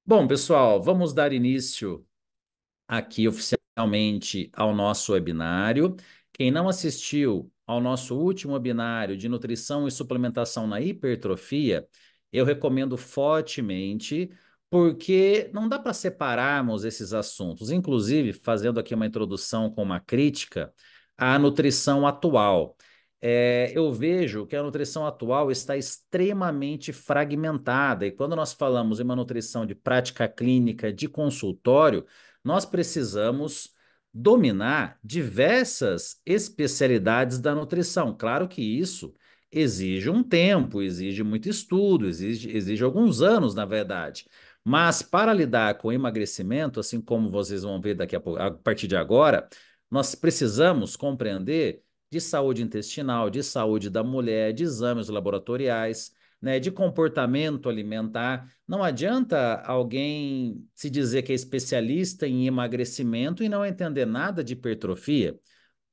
Bom, pessoal, vamos dar início aqui oficialmente ao nosso webinário. Quem não assistiu ao nosso último webinário de nutrição e suplementação na hipertrofia, eu recomendo fortemente, porque não dá para separarmos esses assuntos. Inclusive, fazendo aqui uma introdução com uma crítica à nutrição atual. Eu vejo que a nutrição atual está extremamente fragmentada, e quando nós falamos em uma nutrição de prática clínica, de consultório, nós precisamos dominar diversas especialidades da nutrição. Claro que isso exige um tempo, exige muito estudo, exige alguns anos, na verdade. Mas para lidar com emagrecimento, assim como vocês vão ver daqui a pouco, a partir de agora, nós precisamos compreender de saúde intestinal, de saúde da mulher, de exames laboratoriais, né, de comportamento alimentar. Não adianta alguém se dizer que é especialista em emagrecimento e não entender nada de hipertrofia,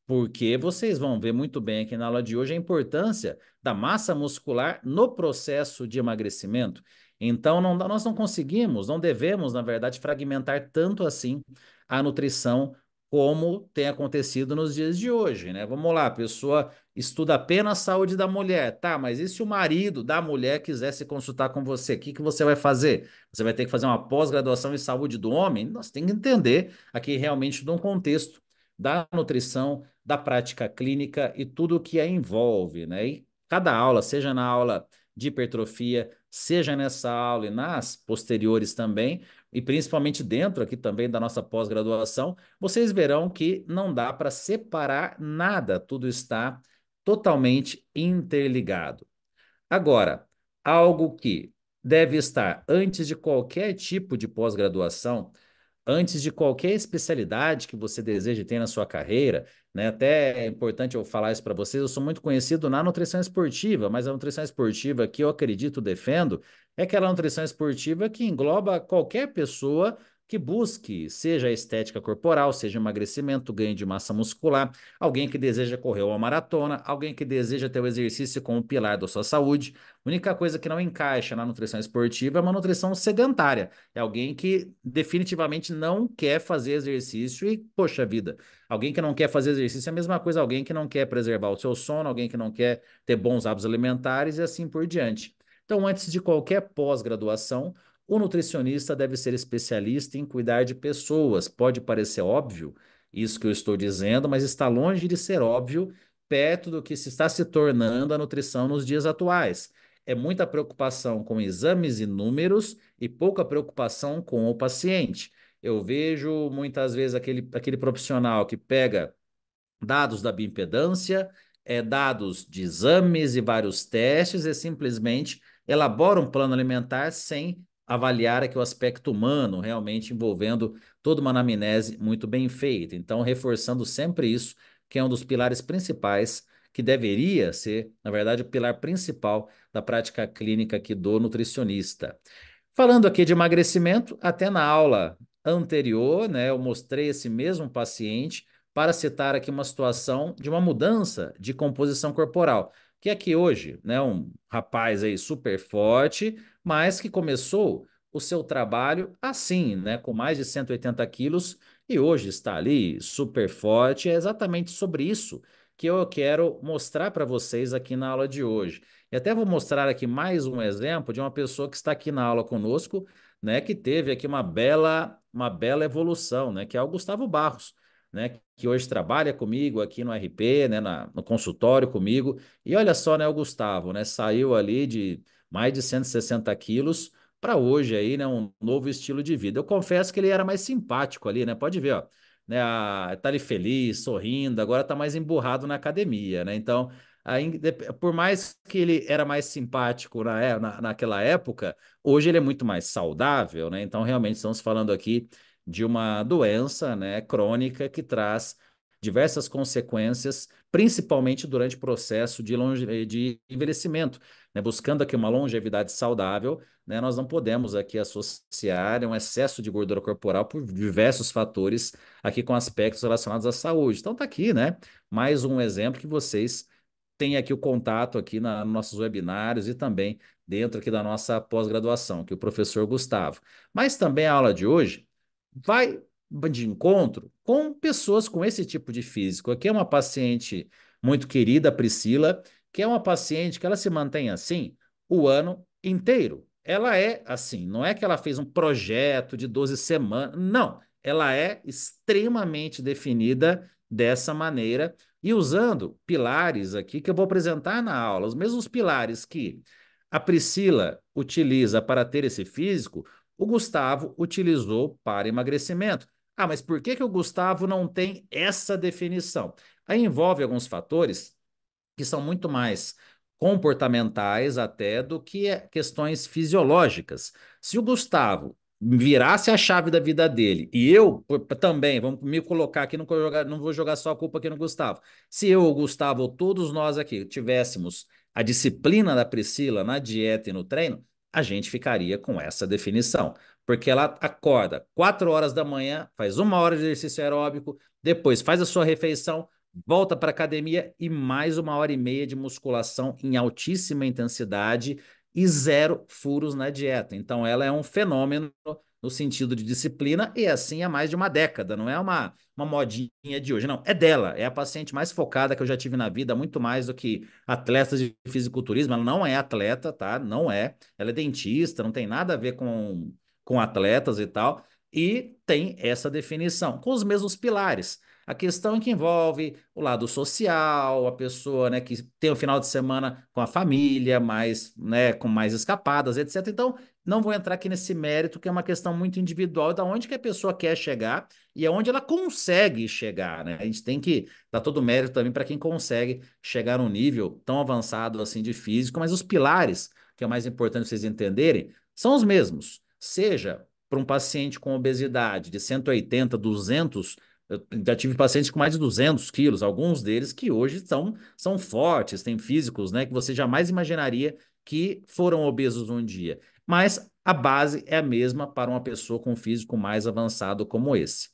porque vocês vão ver muito bem aqui na aula de hoje a importância da massa muscular no processo de emagrecimento. Então, nós não conseguimos, não devemos, na verdade, fragmentar tanto assim a nutrição como tem acontecido nos dias de hoje, né? Vamos lá, a pessoa estuda apenas a saúde da mulher, tá? Mas e se o marido da mulher quiser se consultar com você, o que que você vai fazer? Você vai ter que fazer uma pós-graduação em saúde do homem? Nós temos que entender aqui realmente de um contexto da nutrição, da prática clínica e tudo o que a envolve, né? E cada aula, seja na aula de hipertrofia, seja nessa aula e nas posteriores também, e principalmente dentro aqui também da nossa pós-graduação, vocês verão que não dá para separar nada, tudo está totalmente interligado. Agora, algo que deve estar antes de qualquer tipo de pós-graduação, antes de qualquer especialidade que você deseje ter na sua carreira, né? Até é importante eu falar isso para vocês. Eu sou muito conhecido na nutrição esportiva, mas a nutrição esportiva que eu acredito, defendo, é aquela nutrição esportiva que engloba qualquer pessoa que busque, seja a estética corporal, seja emagrecimento, ganho de massa muscular, alguém que deseja correr uma maratona, alguém que deseja ter o exercício como pilar da sua saúde. A única coisa que não encaixa na nutrição esportiva é uma nutrição sedentária. É alguém que definitivamente não quer fazer exercício e, poxa vida, alguém que não quer fazer exercício é a mesma coisa, alguém que não quer preservar o seu sono, alguém que não quer ter bons hábitos alimentares e assim por diante. Então, antes de qualquer pós-graduação, o nutricionista deve ser especialista em cuidar de pessoas. Pode parecer óbvio isso que eu estou dizendo, mas está longe de ser óbvio perto do que se está se tornando a nutrição nos dias atuais. É muita preocupação com exames e números e pouca preocupação com o paciente. Eu vejo muitas vezes aquele profissional que pega dados da bioimpedância, dados de exames e vários testes e simplesmente elabora um plano alimentar sem avaliar aqui o aspecto humano, realmente envolvendo toda uma anamnese muito bem feita. Então, reforçando sempre isso, que é um dos pilares principais, que deveria ser, na verdade, o pilar principal da prática clínica aqui do nutricionista. Falando aqui de emagrecimento, até na aula anterior, né, eu mostrei esse mesmo paciente para citar aqui uma situação de uma mudança de composição corporal, que aqui hoje, né, um rapaz aí super forte, mas que começou o seu trabalho assim, né, com mais de 180 quilos e hoje está ali super forte. É exatamente sobre isso que eu quero mostrar para vocês aqui na aula de hoje. E até vou mostrar aqui mais um exemplo de uma pessoa que está aqui na aula conosco, né, que teve aqui uma bela evolução, né, que é o Gustavo Barros, né, que hoje trabalha comigo aqui no RP, né, no consultório comigo. E olha só, né, o Gustavo, né, saiu ali de mais de 160 quilos para hoje aí, né, um novo estilo de vida. Eu confesso que ele era mais simpático ali, né, pode ver, ó, né, tá ali feliz, sorrindo, agora tá mais emburrado na academia, né, então por mais que ele era mais simpático naquela época, hoje ele é muito mais saudável, né? Então, realmente, estamos falando aqui de uma doença, né, crônica que traz diversas consequências, principalmente durante o processo de envelhecimento, né? Buscando aqui uma longevidade saudável, né? Nós não podemos aqui associar um excesso de gordura corporal por diversos fatores aqui com aspectos relacionados à saúde. Então, tá aqui, né? Mais um exemplo que vocês tem aqui o contato aqui nos nossos webinários e também dentro aqui da nossa pós-graduação, que é o professor Gustavo. Mas também a aula de hoje vai de encontro com pessoas com esse tipo de físico. Aqui é uma paciente muito querida, Priscila, que é uma paciente que ela se mantém assim o ano inteiro. Ela é assim, não é que ela fez um projeto de 12 semanas, não. Ela é extremamente definida dessa maneira e usando pilares aqui que eu vou apresentar na aula, os mesmos pilares que a Priscila utiliza para ter esse físico, o Gustavo utilizou para emagrecimento. Ah, mas por que que o Gustavo não tem essa definição? Aí envolve alguns fatores que são muito mais comportamentais até do que questões fisiológicas. Se o Gustavo virasse a chave da vida dele e eu também, vamos me colocar aqui, não vou jogar só a culpa aqui no Gustavo. Se eu, o Gustavo, ou todos nós aqui tivéssemos a disciplina da Priscila na dieta e no treino, a gente ficaria com essa definição. Porque ela acorda 4 horas da manhã, faz 1 hora de exercício aeróbico, depois faz a sua refeição, volta para academia e mais 1 hora e meia de musculação em altíssima intensidade e zero furos na dieta. Então, ela é um fenômeno no sentido de disciplina e assim há mais de uma década. Não é uma modinha de hoje, não. É dela. É a paciente mais focada que eu já tive na vida, muito mais do que atletas de fisiculturismo. Ela não é atleta, tá? Não é. Ela é dentista, não tem nada a ver com atletas e tal. E tem essa definição, com os mesmos pilares. A questão é que envolve o lado social, a pessoa, né, que tem o final de semana com a família, mais, né, com mais escapadas, etc. Então, não vou entrar aqui nesse mérito, que é uma questão muito individual, da onde que a pessoa quer chegar e aonde ela consegue chegar, né? A gente tem que dar todo o mérito também para quem consegue chegar num nível tão avançado assim de físico, mas os pilares, que é o mais importante vocês entenderem, são os mesmos. Seja para um paciente com obesidade de 180, 200. Eu já tive pacientes com mais de 200 quilos, alguns deles que hoje são fortes, têm físicos, né, que você jamais imaginaria que foram obesos um dia. Mas a base é a mesma para uma pessoa com um físico mais avançado como esse.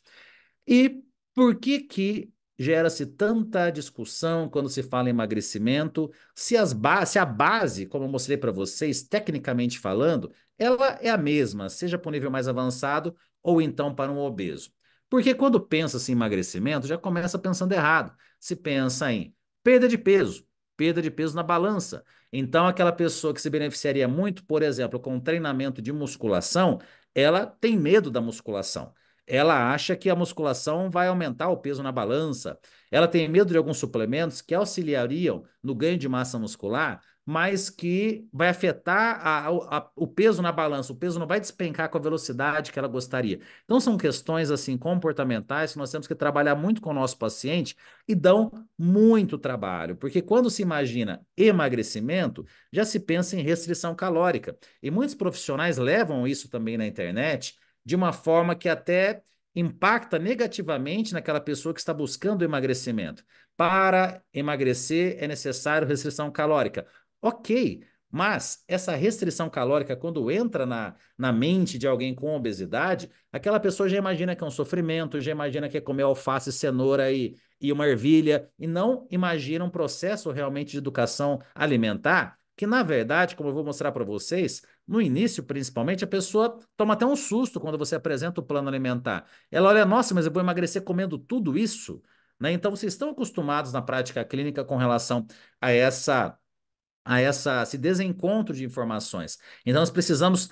E por que que gera-se tanta discussão quando se fala em emagrecimento, se a base, como eu mostrei para vocês, tecnicamente falando, ela é a mesma, seja para um nível mais avançado ou então para um obeso? Porque quando pensa-se em emagrecimento, já começa pensando errado. Se pensa em perda de peso, perda de peso na balança. Então, aquela pessoa que se beneficiaria muito, por exemplo, com um treinamento de musculação, ela tem medo da musculação. Ela acha que a musculação vai aumentar o peso na balança. Ela tem medo de alguns suplementos que auxiliariam no ganho de massa muscular, mas que vai afetar o peso na balança. O peso não vai despencar com a velocidade que ela gostaria. Então, são questões assim comportamentais que nós temos que trabalhar muito com o nosso paciente e dão muito trabalho, porque quando se imagina emagrecimento, já se pensa em restrição calórica. E muitos profissionais levam isso também na internet de uma forma que até impacta negativamente naquela pessoa que está buscando emagrecimento. Para emagrecer é necessário restrição calórica. Ok, mas essa restrição calórica, quando entra na mente de alguém com obesidade, aquela pessoa já imagina que é um sofrimento, já imagina que é comer alface, cenoura e uma ervilha, e não imagina um processo realmente de educação alimentar, que na verdade, como eu vou mostrar para vocês, no início, principalmente, a pessoa toma até um susto quando você apresenta o plano alimentar. Ela olha, nossa, mas eu vou emagrecer comendo tudo isso? Né? Então, vocês estão acostumados na prática clínica com relação a esse desencontro de informações. Então, nós precisamos,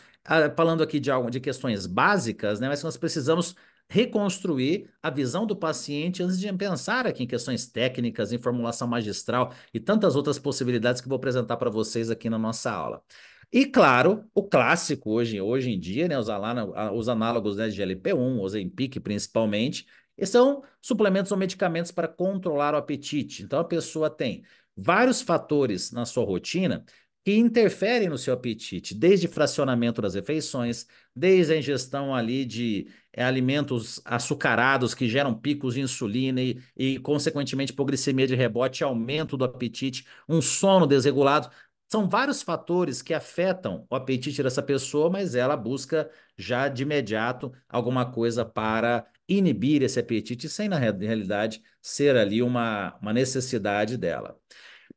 falando aqui de questões básicas, né, mas nós precisamos reconstruir a visão do paciente antes de pensar aqui em questões técnicas, em formulação magistral e tantas outras possibilidades que eu vou apresentar para vocês aqui na nossa aula. E, claro, o clássico hoje em dia, né, os análogos, né, de GLP-1, Ozempic principalmente, e são suplementos ou medicamentos para controlar o apetite. Então, a pessoa tem vários fatores na sua rotina que interferem no seu apetite, desde fracionamento das refeições, desde a ingestão ali de alimentos açucarados que geram picos de insulina consequentemente, hipoglicemia de rebote, aumento do apetite, um sono desregulado. São vários fatores que afetam o apetite dessa pessoa, mas ela busca já de imediato alguma coisa para inibir esse apetite, sem na realidade ser ali uma necessidade dela.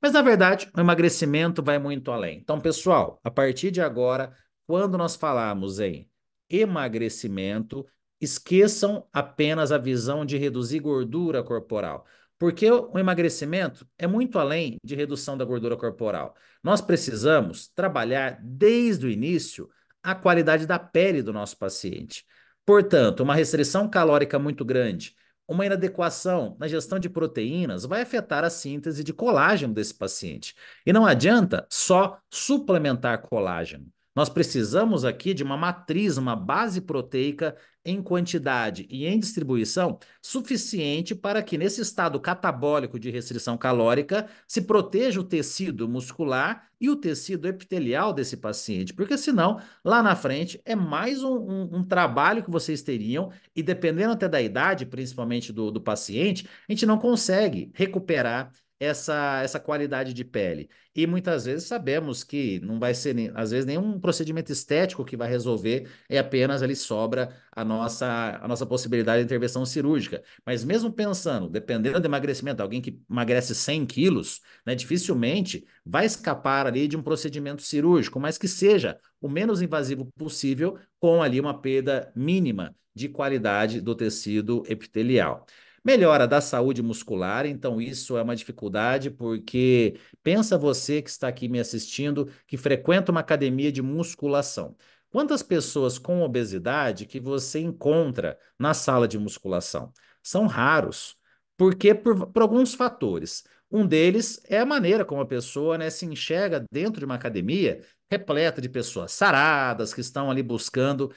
Mas, na verdade, o emagrecimento vai muito além. Então, pessoal, a partir de agora, quando nós falarmos em emagrecimento, esqueçam apenas a visão de reduzir gordura corporal. Porque o emagrecimento é muito além de redução da gordura corporal. Nós precisamos trabalhar desde o início a qualidade da pele do nosso paciente. Portanto, uma restrição calórica muito grande, uma inadequação na gestão de proteínas vai afetar a síntese de colágeno desse paciente. E não adianta só suplementar colágeno. Nós precisamos aqui de uma matriz, uma base proteica em quantidade e em distribuição suficiente para que, nesse estado catabólico de restrição calórica, se proteja o tecido muscular e o tecido epitelial desse paciente, porque senão, lá na frente, é mais um trabalho que vocês teriam e dependendo até da idade, principalmente do paciente, a gente não consegue recuperar essa qualidade de pele. E muitas vezes sabemos que não vai ser, às vezes, nenhum procedimento estético que vai resolver, é apenas ali sobra a nossa possibilidade de intervenção cirúrgica. Mas mesmo pensando, dependendo do emagrecimento, alguém que emagrece 100 quilos, né, dificilmente vai escapar ali de um procedimento cirúrgico, mas que seja o menos invasivo possível, com ali uma perda mínima de qualidade do tecido epitelial. Melhora da saúde muscular, então isso é uma dificuldade, porque pensa você que está aqui me assistindo, que frequenta uma academia de musculação. Quantas pessoas com obesidade que você encontra na sala de musculação? São raros. Porque por alguns fatores. Um deles é a maneira como a pessoa, né, se enxerga dentro de uma academia repleta de pessoas saradas, que estão ali buscando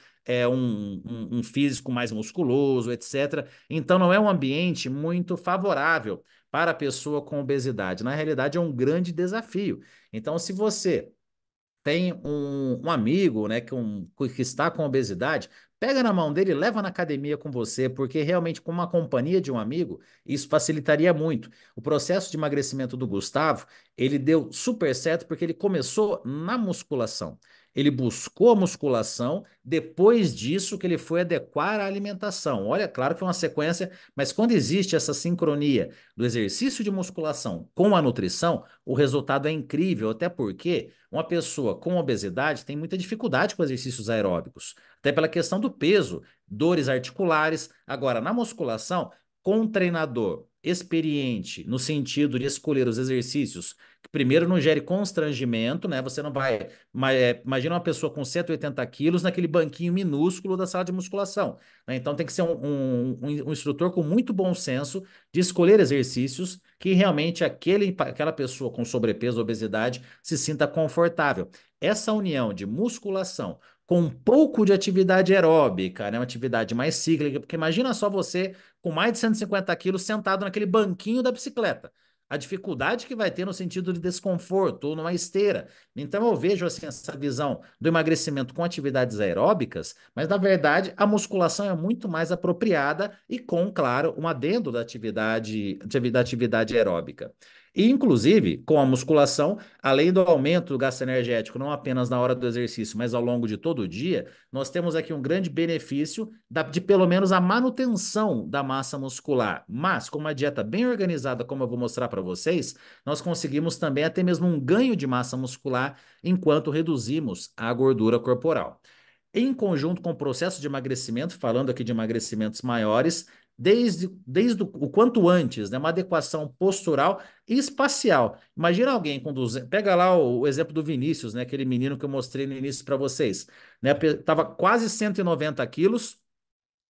um físico mais musculoso, etc. Então, não é um ambiente muito favorável para a pessoa com obesidade. Na realidade, é um grande desafio. Então, se você tem um amigo, né, que está com obesidade, pega na mão dele e leva na academia com você, porque realmente com uma companhia de um amigo, isso facilitaria muito. O processo de emagrecimento do Gustavo, ele deu super certo porque ele começou na musculação. Ele buscou a musculação, depois disso que ele foi adequar a alimentação. Olha, claro que foi uma sequência, mas quando existe essa sincronia do exercício de musculação com a nutrição, o resultado é incrível, até porque uma pessoa com obesidade tem muita dificuldade com exercícios aeróbicos, até pela questão do peso, dores articulares. Agora, na musculação, com um treinador experiente no sentido de escolher os exercícios que primeiro não gere constrangimento, né? Você não vai. Imagina uma pessoa com 180 quilos naquele banquinho minúsculo da sala de musculação, né? Então tem que ser um instrutor com muito bom senso de escolher exercícios que realmente aquela pessoa com sobrepeso, obesidade, se sinta confortável. Essa união de musculação com um pouco de atividade aeróbica, né, uma atividade mais cíclica, porque imagina só você com mais de 150 quilos sentado naquele banquinho da bicicleta. A dificuldade que vai ter no sentido de desconforto ou numa esteira. Então eu vejo assim essa visão do emagrecimento com atividades aeróbicas, mas na verdade a musculação é muito mais apropriada e com, claro, um adendo da atividade aeróbica. E, inclusive, com a musculação, além do aumento do gasto energético, não apenas na hora do exercício, mas ao longo de todo o dia, nós temos aqui um grande benefício de pelo menos a manutenção da massa muscular. Mas, com uma dieta bem organizada, como eu vou mostrar para vocês, nós conseguimos também até mesmo um ganho de massa muscular enquanto reduzimos a gordura corporal. Em conjunto com o processo de emagrecimento, falando aqui de emagrecimentos maiores, desde o quanto antes, né, uma adequação postural e espacial. Imagina alguém com 200, pega lá o exemplo do Vinícius, né, aquele menino que eu mostrei no início para vocês, né, tava quase 190 quilos,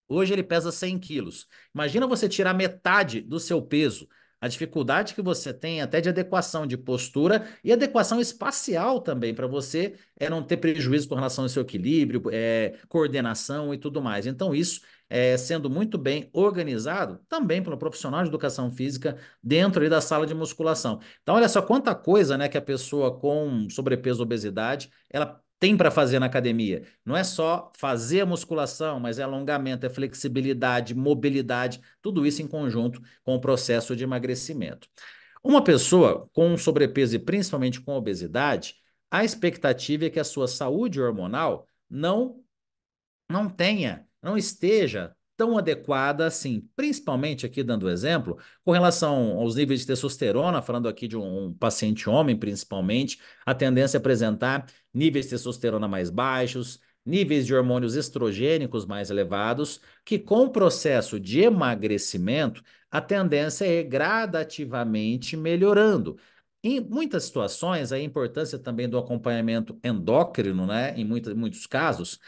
hoje ele pesa 100 quilos. Imagina você tirar metade do seu peso. A dificuldade que você tem até de adequação de postura e adequação espacial também, para você não ter prejuízo com relação ao seu equilíbrio, coordenação e tudo mais. Então, isso sendo muito bem organizado também pelo profissional de educação física dentro ali da sala de musculação. Então, olha só quanta coisa, né, que a pessoa com sobrepeso, obesidade, ela tem para fazer na academia. Não é só fazer a musculação, mas é alongamento, é flexibilidade, mobilidade, tudo isso em conjunto com o processo de emagrecimento. Uma pessoa com sobrepeso e principalmente com obesidade, a expectativa é que a sua saúde hormonal não esteja tão adequada assim, principalmente aqui dando exemplo, com relação aos níveis de testosterona, falando aqui de um paciente homem principalmente, a tendência é apresentar níveis de testosterona mais baixos, níveis de hormônios estrogênicos mais elevados, que com o processo de emagrecimento, a tendência é ir gradativamente melhorando. Em muitas situações, a importância também do acompanhamento endócrino, né, em muitos casos,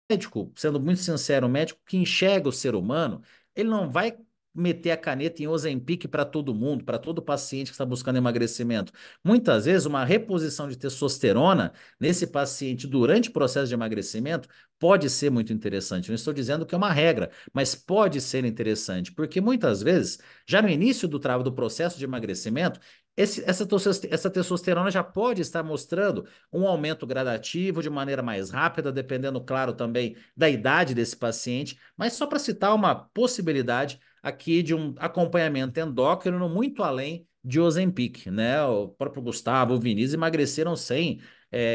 médico, sendo muito sincero, o médico que enxerga o ser humano, ele não vai meter a caneta em Ozempic para todo mundo, para todo paciente que está buscando emagrecimento. Muitas vezes, uma reposição de testosterona nesse paciente durante o processo de emagrecimento pode ser muito interessante. Não estou dizendo que é uma regra, mas pode ser interessante, porque muitas vezes, já no início do trabalho do processo de emagrecimento, essa testosterona já pode estar mostrando um aumento gradativo de maneira mais rápida, dependendo, claro, também da idade desse paciente, mas só para citar uma possibilidade aqui de um acompanhamento endócrino muito além de Ozempic, né? O próprio Gustavo, o Vinícius emagreceram sem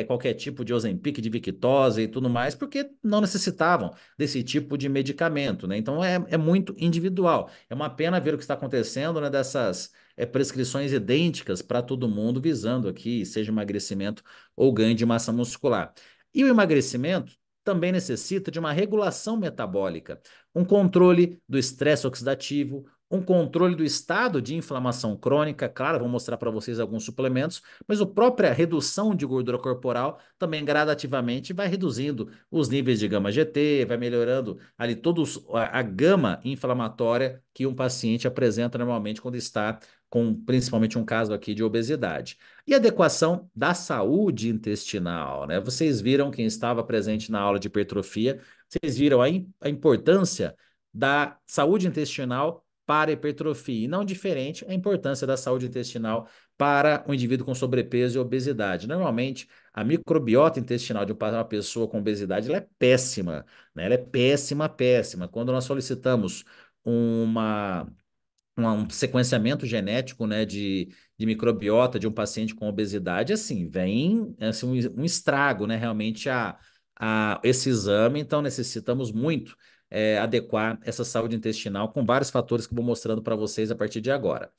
qualquer tipo de Ozempic, de Victoza e tudo mais, porque não necessitavam desse tipo de medicamento, né? Então é muito individual. É uma pena ver o que está acontecendo, né? Dessas prescrições idênticas para todo mundo, visando aqui, seja emagrecimento ou ganho de massa muscular. E o emagrecimento também necessita de uma regulação metabólica, um controle do estresse oxidativo, um controle do estado de inflamação crônica. Claro, vou mostrar para vocês alguns suplementos, mas a própria redução de gordura corporal também gradativamente vai reduzindo os níveis de gama GT, vai melhorando ali todos a gama inflamatória que um paciente apresenta normalmente quando está com principalmente um caso aqui de obesidade. E adequação da saúde intestinal, né? Vocês viram, quem estava presente na aula de hipertrofia, vocês viram a importância da saúde intestinal para a hipertrofia, e não diferente a importância da saúde intestinal para o indivíduo com sobrepeso e obesidade. Normalmente, a microbiota intestinal de uma pessoa com obesidade ela é péssima, né? Ela é péssima, péssima. Quando nós solicitamos uma um sequenciamento genético, né, de microbiota de um paciente com obesidade, assim, vem assim, um estrago, né, realmente a esse exame, então necessitamos muito adequar essa saúde intestinal com vários fatores que eu vou mostrando para vocês a partir de agora.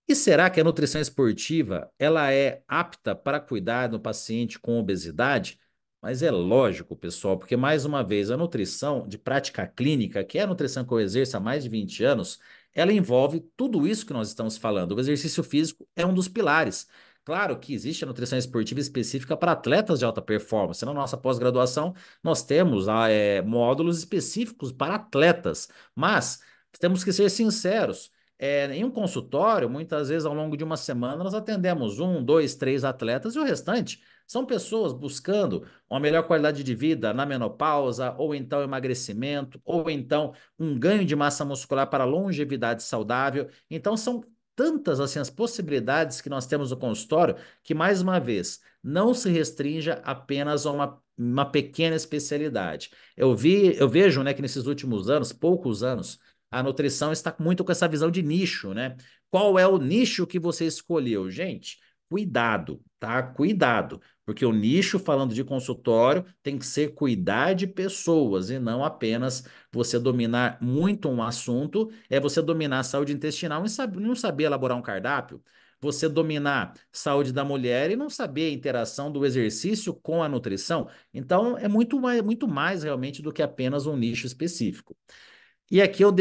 E será que a nutrição esportiva ela é apta para cuidar do paciente com obesidade? Mas é lógico, pessoal, porque mais uma vez a nutrição de prática clínica, que é a nutrição que eu exerço há mais de 20 anos, ela envolve tudo isso que nós estamos falando. O exercício físico é um dos pilares. Claro que existe a nutrição esportiva específica para atletas de alta performance. Na nossa pós-graduação, nós temos módulos específicos para atletas, mas temos que ser sinceros. Em um consultório, muitas vezes ao longo de uma semana, nós atendemos um, dois, três atletas e o restante são pessoas buscando uma melhor qualidade de vida na menopausa, ou então emagrecimento, ou então um ganho de massa muscular para longevidade saudável. Então, são tantas assim as possibilidades que nós temos no consultório que, mais uma vez, não se restrinja apenas a uma pequena especialidade. Eu vejo, né, que nesses últimos anos, poucos anos, a nutrição está muito com essa visão de nicho, né? Qual é o nicho que você escolheu? Gente, cuidado, tá? Cuidado, porque o nicho, falando de consultório, tem que ser cuidar de pessoas e não apenas você dominar muito um assunto, é você dominar a saúde intestinal e não saber elaborar um cardápio. Você dominar saúde da mulher e não saber a interação do exercício com a nutrição. Então, é muito mais realmente do que apenas um nicho específico. E aqui eu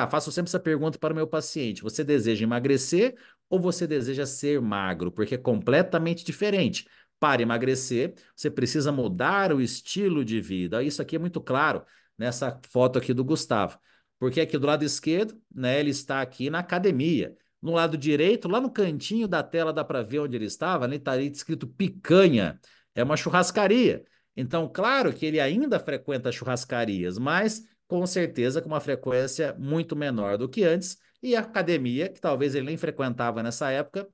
faço sempre essa pergunta para o meu paciente: você deseja emagrecer ou você deseja ser magro? Porque é completamente diferente. Para emagrecer, você precisa mudar o estilo de vida. Isso aqui é muito claro nessa foto aqui do Gustavo. Porque aqui do lado esquerdo, né, ele está aqui na academia. No lado direito, lá no cantinho da tela, dá para ver onde ele estava, né? Está ali escrito picanha. É uma churrascaria. Então, claro que ele ainda frequenta churrascarias, mas com certeza com uma frequência muito menor do que antes, e a academia, que talvez ele nem frequentava nessa época,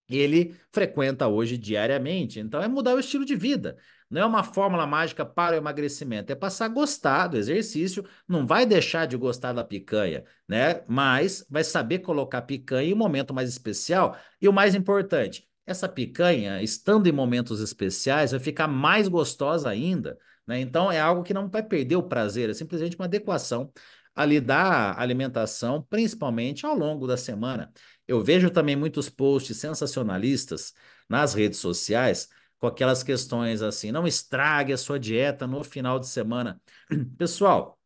ele frequenta hoje diariamente. Então é mudar o estilo de vida. Não é uma fórmula mágica para o emagrecimento, é passar a gostar do exercício, não vai deixar de gostar da picanha, né? Mas vai saber colocar a picanha em um momento mais especial e o mais importante, essa picanha, estando em momentos especiais, vai ficar mais gostosa ainda, né? Então é algo que não vai perder o prazer, é simplesmente uma adequação ali da alimentação, principalmente ao longo da semana. Eu vejo também muitos posts sensacionalistas nas redes sociais com aquelas questões assim, não estrague a sua dieta no final de semana. Pessoal,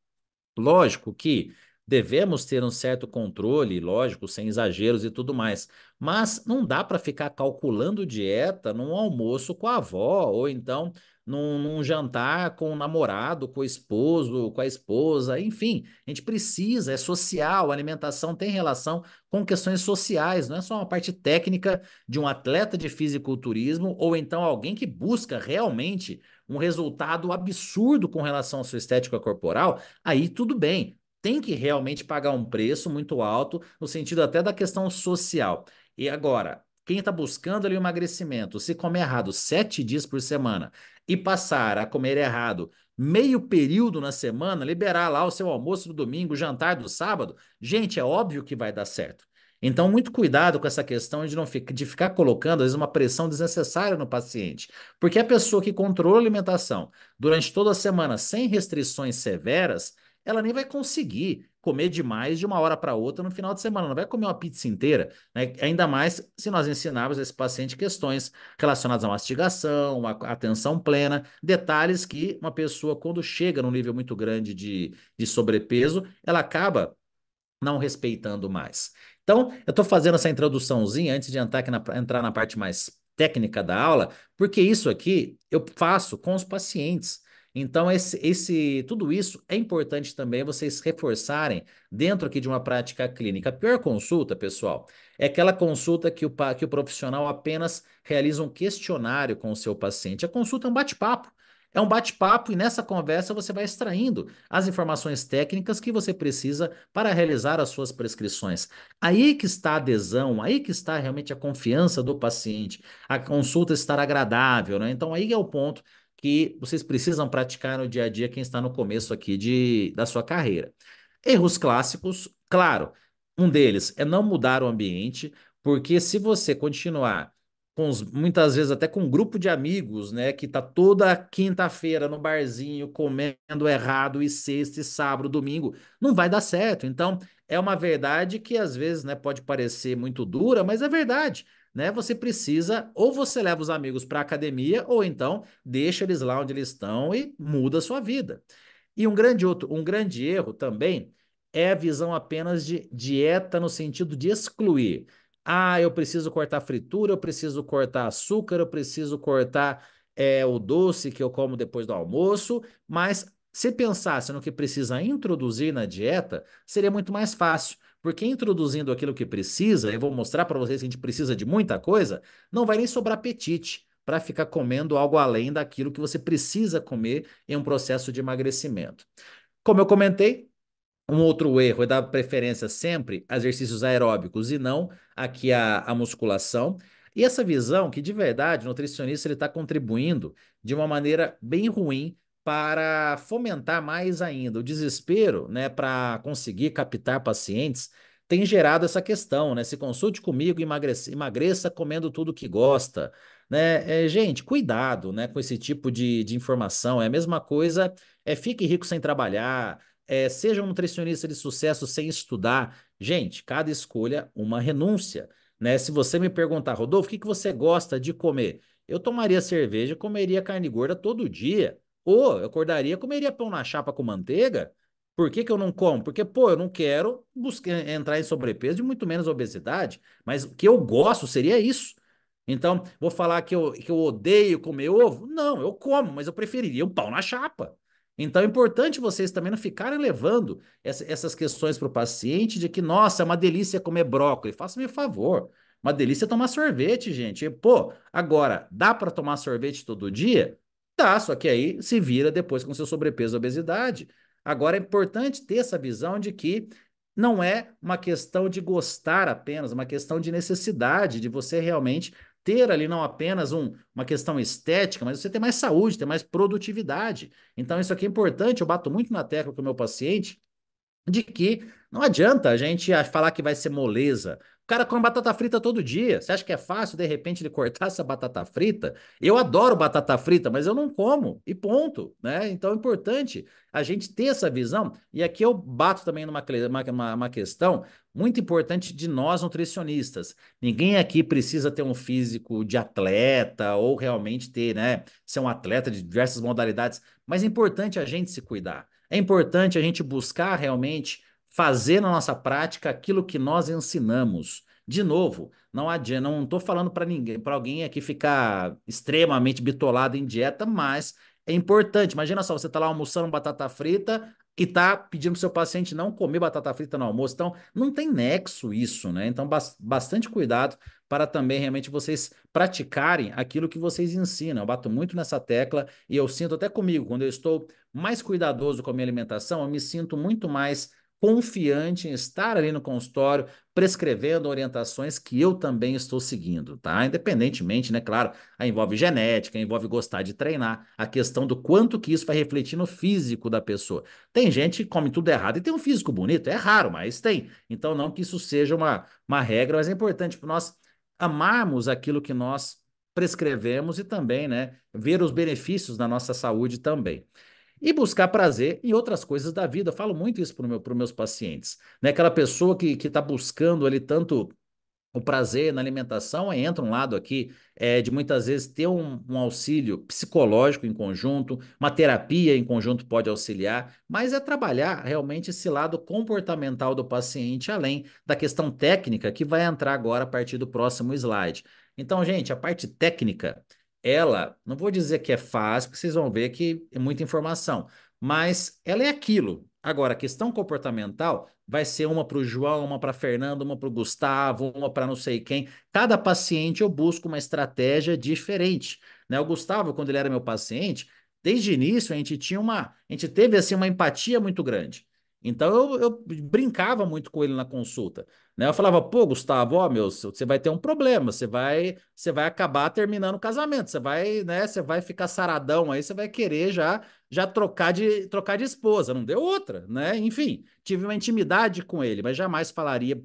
lógico que devemos ter um certo controle, lógico, sem exageros e tudo mais, mas não dá para ficar calculando dieta num almoço com a avó, ou então num jantar com o namorado, com o esposo, com a esposa, enfim, a gente precisa, é social, a alimentação tem relação com questões sociais, não é só uma parte técnica de um atleta de fisiculturismo, ou então alguém que busca realmente um resultado absurdo com relação à sua estética corporal. Aí tudo bem, tem que realmente pagar um preço muito alto, no sentido até da questão social. E agora, quem está buscando ali o emagrecimento, se comer errado 7 dias por semana e passar a comer errado meio período na semana, liberar lá o seu almoço do domingo, jantar do sábado, gente, é óbvio que vai dar certo. Então, muito cuidado com essa questão de não de ficar colocando, às vezes, uma pressão desnecessária no paciente. Porque a pessoa que controla a alimentação durante toda a semana sem restrições severas, ela nem vai conseguir comer demais de uma hora para outra no final de semana, não vai comer uma pizza inteira, né? Ainda mais se nós ensinarmos esse paciente questões relacionadas à mastigação, à atenção plena, detalhes que uma pessoa, quando chega num nível muito grande de sobrepeso, ela acaba não respeitando mais. Então, eu estou fazendo essa introduçãozinha antes de entrar na parte mais técnica da aula, porque isso aqui eu faço com os pacientes. Então, tudo isso é importante também vocês reforçarem dentro aqui de uma prática clínica. A pior consulta, pessoal, é aquela consulta que o profissional apenas realiza um questionário com o seu paciente. A consulta é um bate-papo. É um bate-papo e nessa conversa você vai extraindo as informações técnicas que você precisa para realizar as suas prescrições. Aí que está a adesão, aí que está realmente a confiança do paciente, a consulta estar agradável, né? Então aí é o ponto que vocês precisam praticar no dia a dia quem está no começo aqui da sua carreira. Erros clássicos, claro, um deles é não mudar o ambiente, porque se você continuar muitas vezes até com um grupo de amigos, né, que tá toda quinta-feira no barzinho comendo errado e sexta e sábado, domingo, não vai dar certo. Então, é uma verdade que às vezes, né, pode parecer muito dura, mas é verdade, né? Você precisa ou você leva os amigos para a academia ou então deixa eles lá onde eles estão e muda a sua vida. E um grande erro também é a visão apenas de dieta no sentido de excluir. Ah, eu preciso cortar fritura, eu preciso cortar açúcar, eu preciso cortar o doce que eu como depois do almoço, mas se pensasse no que precisa introduzir na dieta, seria muito mais fácil. Porque introduzindo aquilo que precisa, eu vou mostrar para vocês que a gente precisa de muita coisa, não vai nem sobrar apetite para ficar comendo algo além daquilo que você precisa comer em um processo de emagrecimento. Como eu comentei, um outro erro é dar preferência sempre a exercícios aeróbicos e não aqui a musculação. E essa visão que, de verdade, o nutricionista está contribuindo de uma maneira bem ruim para fomentar mais ainda o desespero, né, para conseguir captar pacientes, tem gerado essa questão, né? Se consulte comigo, emagreça comendo tudo que gosta, né? Gente, cuidado, né, com esse tipo de informação. É a mesma coisa, fique rico sem trabalhar, seja um nutricionista de sucesso sem estudar. Gente, cada escolha uma renúncia, né? Se você me perguntar, Rodolfo, o que que você gosta de comer? Eu tomaria cerveja, comeria carne gorda todo dia. Ou eu acordaria, comeria pão na chapa com manteiga. Por que que eu não como? Porque, pô, eu não quero buscar entrar em sobrepeso e muito menos obesidade. Mas o que eu gosto seria isso. Então, vou falar que eu odeio comer ovo? Não, eu como, mas eu preferiria um pão na chapa. Então é importante vocês também não ficarem levando essas questões para o paciente de que, nossa, é uma delícia comer brócolis. Faça-me um favor. Uma delícia é tomar sorvete, gente. E, pô, agora, dá para tomar sorvete todo dia? Dá, só que aí se vira depois com seu sobrepeso e obesidade. Agora é importante ter essa visão de que não é uma questão de gostar apenas, uma questão de necessidade, de você realmente ter ali não apenas uma questão estética, mas você ter mais saúde, ter mais produtividade. Então, isso aqui é importante. Eu bato muito na tecla com o meu paciente de que não adianta a gente falar que vai ser moleza, cara come batata frita todo dia. Você acha que é fácil, de repente, ele cortar essa batata frita? Eu adoro batata frita, mas eu não como, e ponto, né? Então é importante a gente ter essa visão. E aqui eu bato também uma questão muito importante de nós nutricionistas. Ninguém aqui precisa ter um físico de atleta ou realmente ter, né, ser um atleta de diversas modalidades, mas é importante a gente se cuidar. É importante a gente buscar realmente fazer na nossa prática aquilo que nós ensinamos. De novo, não adianta, não estou falando para ninguém, para alguém aqui ficar extremamente bitolado em dieta, mas é importante. Imagina só, você está lá almoçando batata frita e está pedindo para o seu paciente não comer batata frita no almoço. Então, não tem nexo isso, né? Então, bastante cuidado para também realmente vocês praticarem aquilo que vocês ensinam. Eu bato muito nessa tecla e eu sinto até comigo, quando eu estou mais cuidadoso com a minha alimentação, eu me sinto muito mais confiante em estar ali no consultório, prescrevendo orientações que eu também estou seguindo, tá? Independentemente, né? Claro, aí envolve genética, envolve gostar de treinar, a questão do quanto que isso vai refletir no físico da pessoa. Tem gente que come tudo errado e tem um físico bonito, é raro, mas tem. Então, não que isso seja uma regra, mas é importante para nós amarmos aquilo que nós prescrevemos e também, né, ver os benefícios da nossa saúde também. E buscar prazer em outras coisas da vida. Eu falo muito isso para os meus pacientes. Né? Aquela pessoa que está buscando ali tanto o prazer na alimentação, aí entra um lado aqui de muitas vezes ter um auxílio psicológico em conjunto, uma terapia em conjunto pode auxiliar, mas é trabalhar realmente esse lado comportamental do paciente, além da questão técnica que vai entrar agora a partir do próximo slide. Então, gente, a parte técnica, ela, não vou dizer que é fácil, porque vocês vão ver que é muita informação, mas ela é aquilo. Agora, a questão comportamental vai ser uma para o João, uma para Fernando, uma para o Gustavo, uma para não sei quem. Cada paciente eu busco uma estratégia diferente, né? O Gustavo, quando ele era meu paciente, desde o início a gente teve assim uma empatia muito grande. Então eu brincava muito com ele na consulta, né? Eu falava, pô, Gustavo, ó, meu, você vai ter um problema, você vai acabar terminando o casamento, você vai, né, você vai ficar saradão aí, você vai querer já trocar de esposa, não deu outra, né? Enfim, tive uma intimidade com ele, mas jamais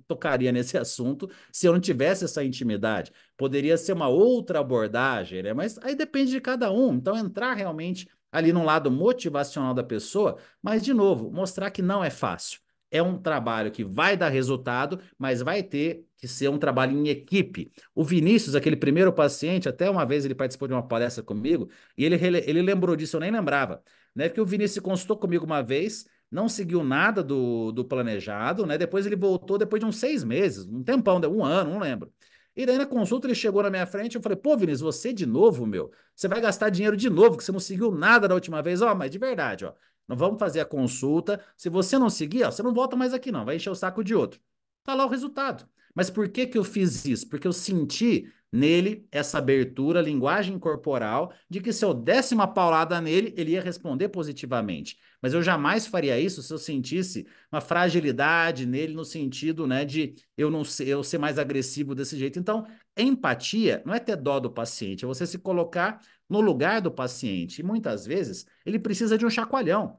tocaria nesse assunto se eu não tivesse essa intimidade. Poderia ser uma outra abordagem, né? Mas aí depende de cada um. Então, entrar realmente ali no lado motivacional da pessoa, mas, de novo, mostrar que não é fácil. É um trabalho que vai dar resultado, mas vai ter que ser um trabalho em equipe. O Vinícius, aquele primeiro paciente, até uma vez ele participou de uma palestra comigo e ele lembrou disso, eu nem lembrava, né? Porque o Vinícius consultou comigo uma vez, não seguiu nada do planejado, né? Depois ele voltou depois de uns 6 meses, um tempão, um ano, não lembro. E daí na consulta ele chegou na minha frente, eu falei, pô, Vinícius, você de novo, meu? Você vai gastar dinheiro de novo, que você não seguiu nada da última vez? Ó, mas de verdade, ó, não vamos fazer a consulta. Se você não seguir, ó, você não volta mais aqui não, vai encher o saco de outro. Tá lá o resultado. Mas por que que eu fiz isso? Porque eu senti nele essa abertura, linguagem corporal, de que se eu desse uma paulada nele, ele ia responder positivamente. Mas eu jamais faria isso se eu sentisse uma fragilidade nele no sentido, né, de eu ser mais agressivo desse jeito. Então, empatia não é ter dó do paciente, é você se colocar no lugar do paciente. E muitas vezes ele precisa de um chacoalhão.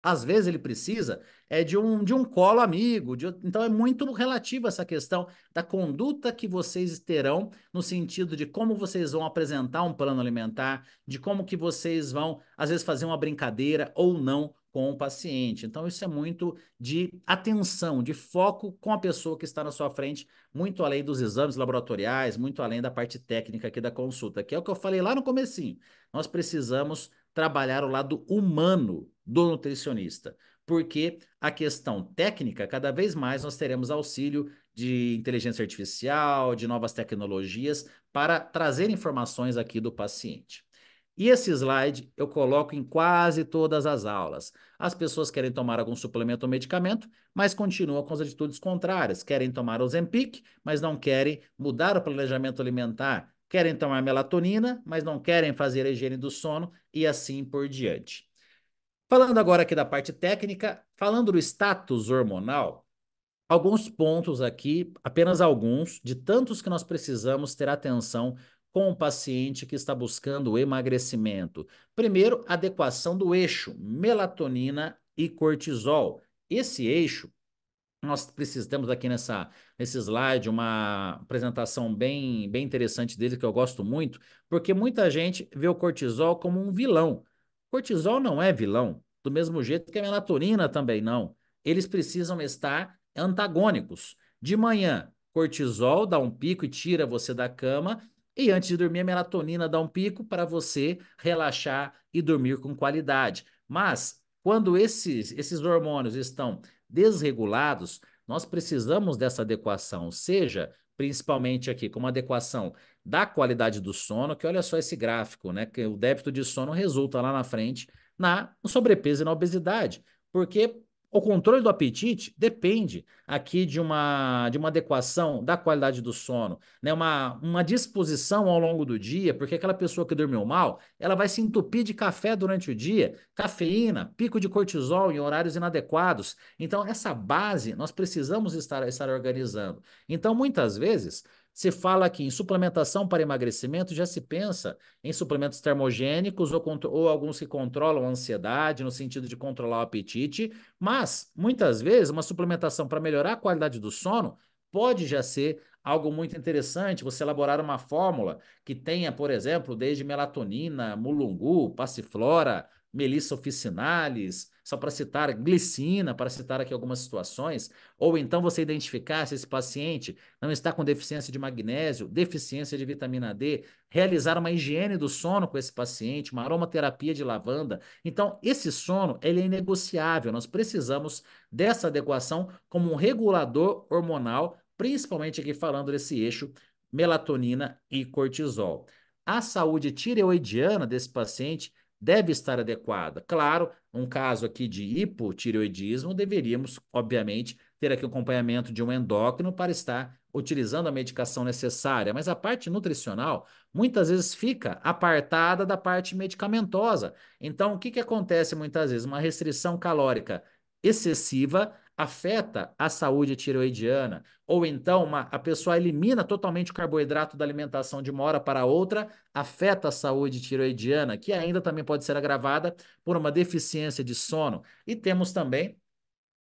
Às vezes ele precisa de um colo amigo, então é muito relativo essa questão da conduta que vocês terão no sentido de como vocês vão apresentar um plano alimentar, de como que vocês vão, às vezes, fazer uma brincadeira ou não com o paciente. Então isso é muito de atenção, de foco com a pessoa que está na sua frente, muito além dos exames laboratoriais, muito além da parte técnica aqui da consulta, que é o que eu falei lá no comecinho. Nós precisamos trabalhar o lado humano do nutricionista, porque a questão técnica, cada vez mais nós teremos auxílio de inteligência artificial, de novas tecnologias, para trazer informações aqui do paciente. E esse slide eu coloco em quase todas as aulas. As pessoas querem tomar algum suplemento ou medicamento, mas continuam com as atitudes contrárias. Querem tomar Ozempic, mas não querem mudar o planejamento alimentar. Querem tomar melatonina, mas não querem fazer a higiene do sono e assim por diante. Falando agora aqui da parte técnica, falando do status hormonal, alguns pontos aqui, apenas alguns, de tantos que nós precisamos ter atenção com o paciente que está buscando o emagrecimento. Primeiro, adequação do eixo melatonina e cortisol. Esse eixo Nós precisamos aqui nesse slide uma apresentação bem interessante dele, que eu gosto muito, porque muita gente vê o cortisol como um vilão. Cortisol não é vilão, do mesmo jeito que a melatonina também não. Eles precisam estar antagônicos. De manhã, cortisol dá um pico e tira você da cama, e antes de dormir, a melatonina dá um pico para você relaxar e dormir com qualidade. Mas, quando esses hormônios estão desregulados, nós precisamos dessa adequação, seja principalmente aqui como adequação da qualidade do sono, que olha só esse gráfico, né? Que o débito de sono resulta lá na frente no sobrepeso e na obesidade, porque o controle do apetite depende aqui de uma adequação da qualidade do sono, né? Uma disposição ao longo do dia, porque aquela pessoa que dormiu mal, ela vai se entupir de café durante o dia, cafeína, pico de cortisol em horários inadequados. Então, essa base nós precisamos estar organizando. Então, muitas vezes, se fala aqui em suplementação para emagrecimento, já se pensa em suplementos termogênicos ou alguns que controlam a ansiedade, no sentido de controlar o apetite, mas, muitas vezes, uma suplementação para melhorar a qualidade do sono pode já ser algo muito interessante, você elaborar uma fórmula que tenha, por exemplo, desde melatonina, mulungu, passiflora, Melissa officinalis, só para citar glicina, para citar aqui algumas situações, ou então você identificar se esse paciente não está com deficiência de magnésio, deficiência de vitamina D, realizar uma higiene do sono com esse paciente, uma aromaterapia de lavanda. Então, esse sono, ele é inegociável, nós precisamos dessa adequação como um regulador hormonal, principalmente aqui falando desse eixo melatonina e cortisol. A saúde tireoidiana desse paciente deve estar adequada. Claro, um caso aqui de hipotireoidismo, deveríamos, obviamente, ter aqui o acompanhamento de um endócrino para estar utilizando a medicação necessária, mas a parte nutricional muitas vezes fica apartada da parte medicamentosa. Então, o que que acontece muitas vezes? Uma restrição calórica excessiva afeta a saúde tireoidiana, ou então a pessoa elimina totalmente o carboidrato da alimentação de uma hora para outra, afeta a saúde tireoidiana, que ainda também pode ser agravada por uma deficiência de sono. E temos também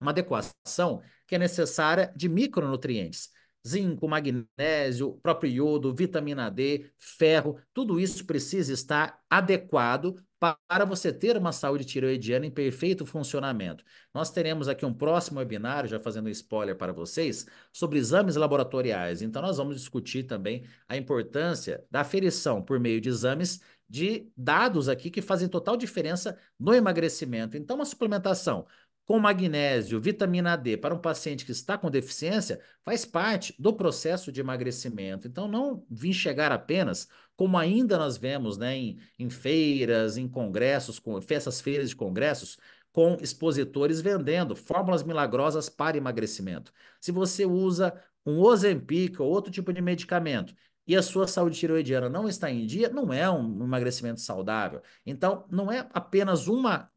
uma adequação que é necessária de micronutrientes. Zinco, magnésio, próprio iodo, vitamina D, ferro, tudo isso precisa estar adequado para você ter uma saúde tireoidiana em perfeito funcionamento. Nós teremos aqui um próximo webinário, já fazendo um spoiler para vocês, sobre exames laboratoriais. Então, nós vamos discutir também a importância da aferição por meio de exames de dados aqui que fazem total diferença no emagrecimento. Então, uma suplementação com magnésio, vitamina D para um paciente que está com deficiência faz parte do processo de emagrecimento. Então, não vim chegar apenas, como ainda nós vemos, né, em feiras, em congressos, essas feiras de congressos, com expositores vendendo fórmulas milagrosas para emagrecimento. Se você usa um Ozempic ou outro tipo de medicamento e a sua saúde tireoidiana não está em dia, não é um emagrecimento saudável. Então, não é apenas uma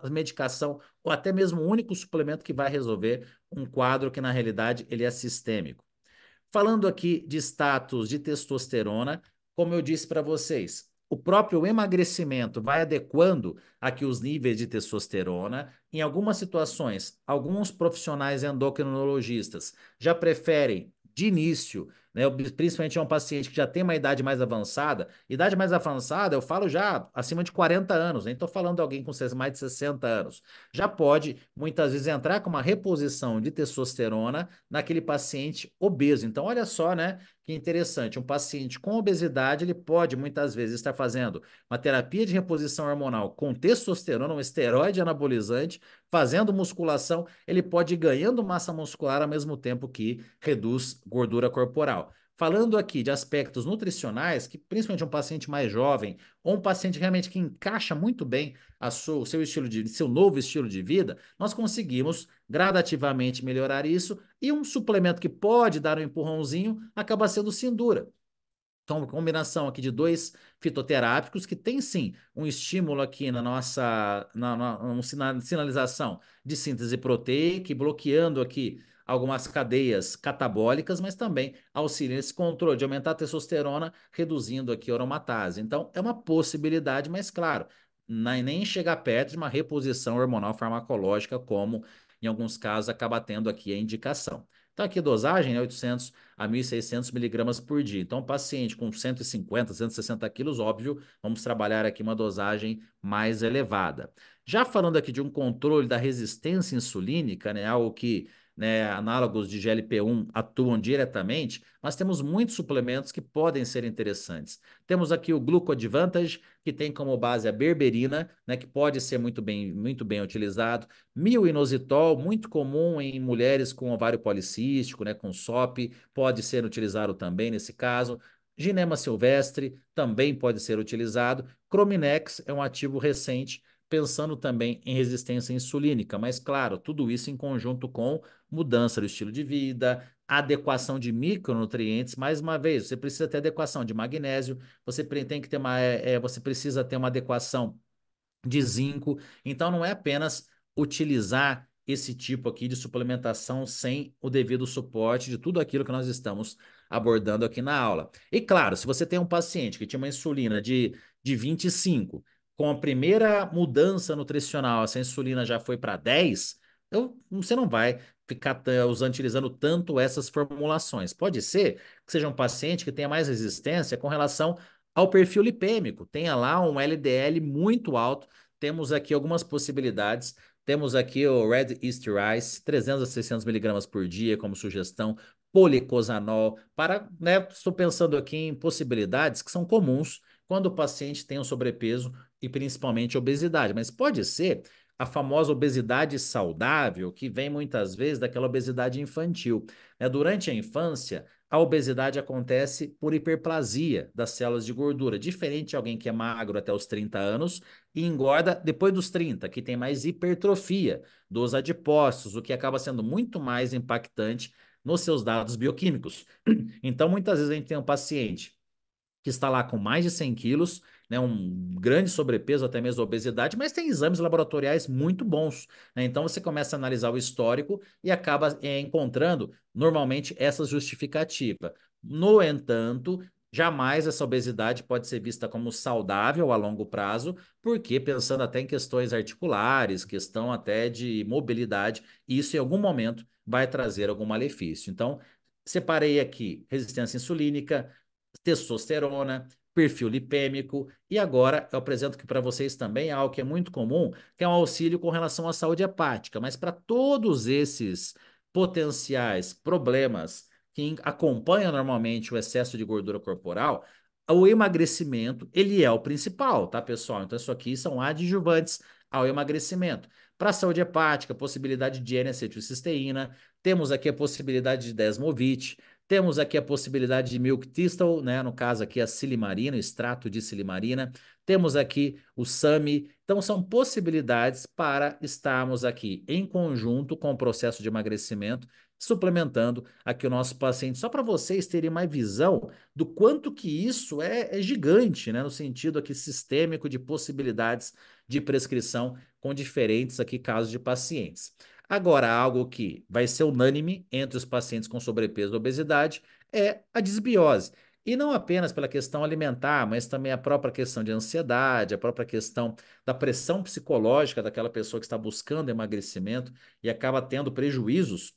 medicação ou até mesmo um único suplemento que vai resolver um quadro que, na realidade, ele é sistêmico. Falando aqui de status de testosterona, como eu disse para vocês, o próprio emagrecimento vai adequando aqui os níveis de testosterona. Em algumas situações, alguns profissionais endocrinologistas já preferem de início, né, principalmente um paciente que já tem uma idade mais avançada, eu falo já acima de 40 anos, nem estou falando de alguém com mais de 60 anos, já pode muitas vezes entrar com uma reposição de testosterona naquele paciente obeso. Então, olha só, né? Que interessante. Um paciente com obesidade, ele pode muitas vezes estar fazendo uma terapia de reposição hormonal com testosterona, um esteroide anabolizante, fazendo musculação, ele pode ir ganhando massa muscular ao mesmo tempo que reduz gordura corporal. Falando aqui de aspectos nutricionais, que principalmente um paciente mais jovem ou um paciente realmente que encaixa muito bem o seu novo estilo de vida, nós conseguimos gradativamente melhorar isso e um suplemento que pode dar um empurrãozinho acaba sendo o Sindura. Então, uma combinação aqui de dois fitoterápicos que tem sim um estímulo aqui na nossa sinalização de síntese proteica, bloqueando aqui algumas cadeias catabólicas, mas também auxilia nesse controle de aumentar a testosterona, reduzindo aqui a aromatase. Então, é uma possibilidade, mas claro, nem chegar perto de uma reposição hormonal farmacológica, como em alguns casos acaba tendo aqui a indicação. Então, aqui a dosagem é 800 a 1.600 miligramas por dia. Então, paciente com 150, 160 quilos, óbvio, vamos trabalhar aqui uma dosagem mais elevada. Já falando aqui de um controle da resistência insulínica, né, algo que, né, análogos de GLP-1 atuam diretamente, nós temos muitos suplementos que podem ser interessantes. Temos aqui o Glucoadvantage, que tem como base a berberina, né, que pode ser muito bem utilizado. Mioinositol, muito comum em mulheres com ovário policístico, né, com SOP, pode ser utilizado também nesse caso. Ginema silvestre também pode ser utilizado. Crominex é um ativo recente, pensando também em resistência insulínica, mas claro, tudo isso em conjunto com mudança do estilo de vida, adequação de micronutrientes. Mais uma vez, você precisa ter adequação de magnésio, você tem que ter você precisa ter uma adequação de zinco. Então, não é apenas utilizar esse tipo aqui de suplementação sem o devido suporte de tudo aquilo que nós estamos abordando aqui na aula. E claro, se você tem um paciente que tinha uma insulina de 25, com a primeira mudança nutricional, essa insulina já foi para 10, você não vai ficar utilizando tanto essas formulações. Pode ser que seja um paciente que tenha mais resistência com relação ao perfil lipêmico, tenha lá um LDL muito alto. Temos aqui algumas possibilidades. Temos aqui o Red Yeast Rice, 300 a 600 miligramas por dia como sugestão, policosanol, para, né, estou pensando aqui em possibilidades que são comuns quando o paciente tem um sobrepeso e principalmente obesidade, mas pode ser a famosa obesidade saudável, que vem muitas vezes daquela obesidade infantil, né? Durante a infância, a obesidade acontece por hiperplasia das células de gordura, diferente de alguém que é magro até os 30 anos e engorda depois dos 30, que tem mais hipertrofia dos adipócitos, o que acaba sendo muito mais impactante nos seus dados bioquímicos. Então, muitas vezes a gente tem um paciente que está lá com mais de 100 quilos, né, um grande sobrepeso, até mesmo obesidade, mas tem exames laboratoriais muito bons, né? Então você começa a analisar o histórico e acaba encontrando normalmente essa justificativa. No entanto, jamais essa obesidade pode ser vista como saudável a longo prazo, porque pensando até em questões articulares, questão até de mobilidade, isso em algum momento vai trazer algum malefício. Então, separei aqui resistência insulínica, testosterona, perfil lipêmico, e agora eu apresento aqui para vocês também algo que é muito comum, que é um auxílio com relação à saúde hepática, mas para todos esses potenciais problemas que acompanham normalmente o excesso de gordura corporal, o emagrecimento, ele é o principal, tá, pessoal? Então isso aqui são adjuvantes ao emagrecimento. Para a saúde hepática, possibilidade de N-acetilcisteína, temos aqui a possibilidade de Desmovit, temos aqui a possibilidade de milk thistle, né? No caso aqui a silimarina, extrato de silimarina. Temos aqui o SAMI. Então são possibilidades para estarmos aqui em conjunto com o processo de emagrecimento, suplementando aqui o nosso paciente, só para vocês terem mais visão do quanto que isso é gigante, né? No sentido aqui sistêmico de possibilidades de prescrição com diferentes aqui casos de pacientes. Agora, algo que vai ser unânime entre os pacientes com sobrepeso e obesidade é a disbiose. E não apenas pela questão alimentar, mas também a própria questão de ansiedade, a própria questão da pressão psicológica daquela pessoa que está buscando emagrecimento e acaba tendo prejuízos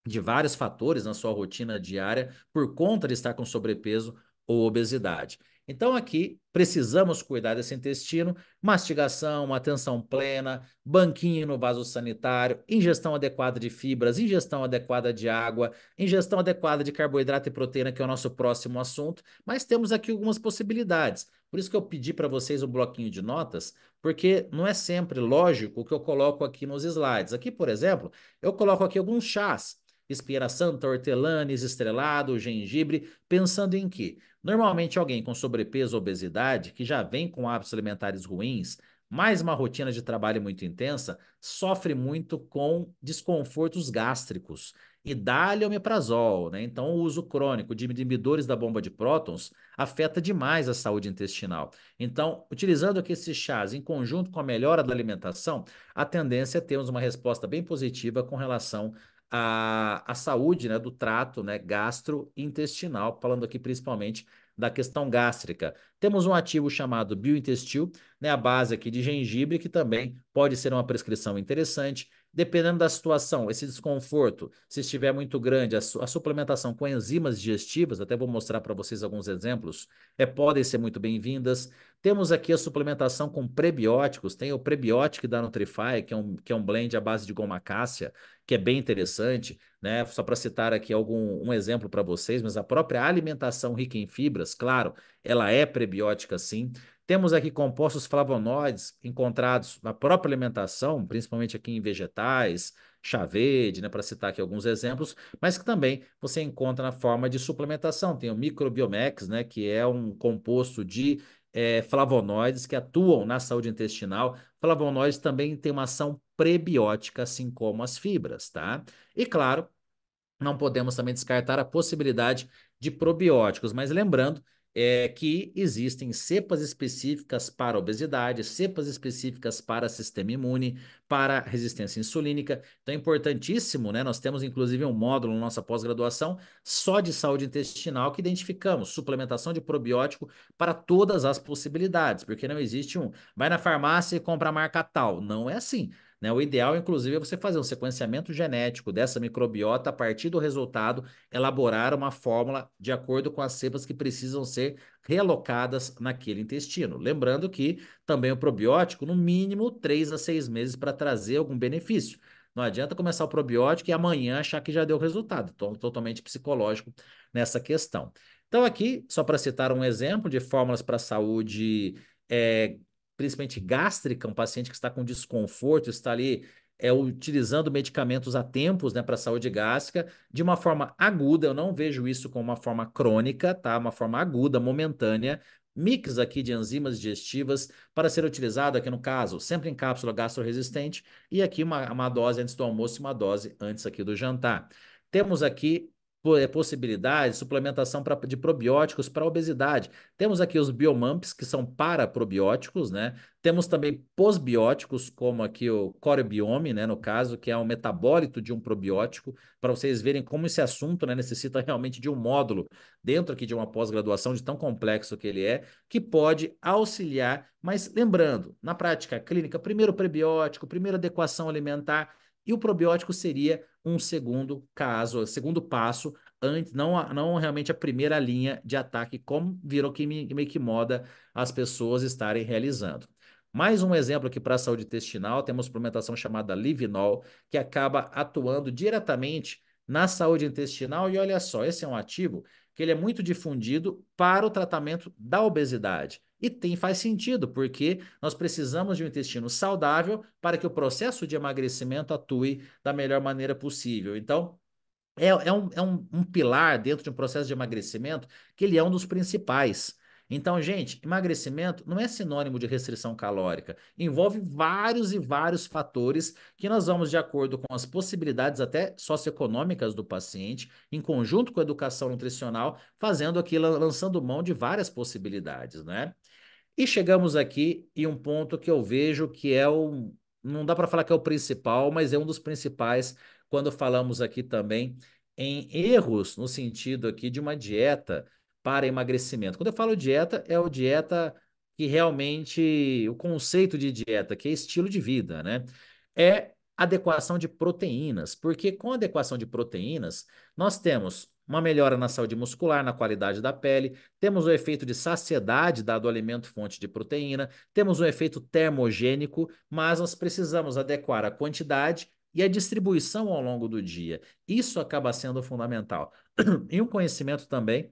de vários fatores na sua rotina diária por conta de estar com sobrepeso ou obesidade. Então, aqui precisamos cuidar desse intestino, mastigação, atenção plena, banquinho no vaso sanitário, ingestão adequada de fibras, ingestão adequada de água, ingestão adequada de carboidrato e proteína, que é o nosso próximo assunto, mas temos aqui algumas possibilidades. Por isso que eu pedi para vocês um bloquinho de notas, porque não é sempre lógico o que eu coloco aqui nos slides. Aqui, por exemplo, eu coloco aqui alguns chás, espinheira santa, hortelanes, estrelado, gengibre, pensando em que normalmente alguém com sobrepeso ou obesidade, que já vem com hábitos alimentares ruins, mais uma rotina de trabalho muito intensa, sofre muito com desconfortos gástricos. E dá-lhe omeprazol, né? Então, o uso crônico de inibidores da bomba de prótons afeta demais a saúde intestinal. Então, utilizando aqui esses chás em conjunto com a melhora da alimentação, a tendência é termos uma resposta bem positiva com relação à saúde, né, do trato, né, gastrointestinal, falando aqui principalmente da questão gástrica. Temos um ativo chamado Biointestil, né, a base aqui de gengibre, que também pode ser uma prescrição interessante. Dependendo da situação, esse desconforto, se estiver muito grande, a suplementação com enzimas digestivas, até vou mostrar para vocês alguns exemplos, podem ser muito bem-vindas. Temos aqui a suplementação com prebióticos, tem o prebiótico da Nutrify, que é um blend à base de goma cássia, que é bem interessante, né? Só para citar aqui um exemplo para vocês, mas a própria alimentação rica em fibras, claro, ela é prebiótica sim. Temos aqui compostos flavonoides encontrados na própria alimentação, principalmente aqui em vegetais, chá verde, né, para citar aqui alguns exemplos, mas que também você encontra na forma de suplementação. Tem o Microbiomex, né, que é um composto de flavonoides que atuam na saúde intestinal. Flavonoides também têm uma ação prebiótica, assim como as fibras, tá? E claro, não podemos também descartar a possibilidade de probióticos, mas lembrando que existem cepas específicas para obesidade, cepas específicas para sistema imune, para resistência insulínica. Então é importantíssimo, né? Nós temos inclusive um módulo na nossa pós-graduação só de saúde intestinal que identificamos suplementação de probiótico para todas as possibilidades, porque não existe vai na farmácia e compra a marca tal. Não é assim. Né? O ideal, inclusive, é você fazer um sequenciamento genético dessa microbiota, a partir do resultado, elaborar uma fórmula de acordo com as cepas que precisam ser realocadas naquele intestino. Lembrando que também o probiótico, no mínimo 3 a 6 meses para trazer algum benefício. Não adianta começar o probiótico e amanhã achar que já deu resultado. Então, totalmente psicológico nessa questão. Então, aqui, só para citar um exemplo de fórmulas para a saúde é, principalmente gástrica, um paciente que está com desconforto, está ali utilizando medicamentos a tempos, né, para a saúde gástrica, de uma forma aguda, eu não vejo isso como uma forma crônica, tá? Uma forma aguda, momentânea, mix aqui de enzimas digestivas para ser utilizado aqui no caso, sempre em cápsula gastroresistente e aqui uma dose antes do almoço e uma dose antes aqui do jantar. Temos aqui possibilidades, suplementação de probióticos para obesidade. Temos aqui os biomumps, que são para probióticos, né? Temos também posbióticos, como aqui o corebiome, né, no caso, que é um metabólito de um probiótico, para vocês verem como esse assunto, né, necessita realmente de um módulo dentro aqui de uma pós-graduação, de tão complexo que ele que pode auxiliar, mas lembrando, na prática clínica, primeiro prebiótico, primeira adequação alimentar, e o probiótico seria um segundo caso, segundo passo, antes, não realmente a primeira linha de ataque, como virou que meio que moda as pessoas estarem realizando. Mais um exemplo aqui para a saúde intestinal, temos suplementação chamada Livinol, que acaba atuando diretamente na saúde intestinal, e olha só, esse é um ativo que ele é muito difundido para o tratamento da obesidade. E faz sentido, porque nós precisamos de um intestino saudável para que o processo de emagrecimento atue da melhor maneira possível. Então, é um pilar dentro de um processo de emagrecimento que ele é um dos principais. Então, gente, emagrecimento não é sinônimo de restrição calórica. Envolve vários e vários fatores que nós vamos, de acordo com as possibilidades até socioeconômicas do paciente, em conjunto com a educação nutricional, fazendo aquilo, lançando mão de várias possibilidades, né? E chegamos aqui em um ponto que eu vejo que não dá para falar que é o principal, mas é um dos principais quando falamos aqui também em erros no sentido aqui de uma dieta para emagrecimento. Quando eu falo dieta, é o dieta que realmente, o conceito de dieta, que é estilo de vida, né? É adequação de proteínas, porque com adequação de proteínas, nós temos uma melhora na saúde muscular, na qualidade da pele, temos o efeito de saciedade dado ao alimento fonte de proteína, temos um efeito termogênico, mas nós precisamos adequar a quantidade e a distribuição ao longo do dia. Isso acaba sendo fundamental. E um conhecimento também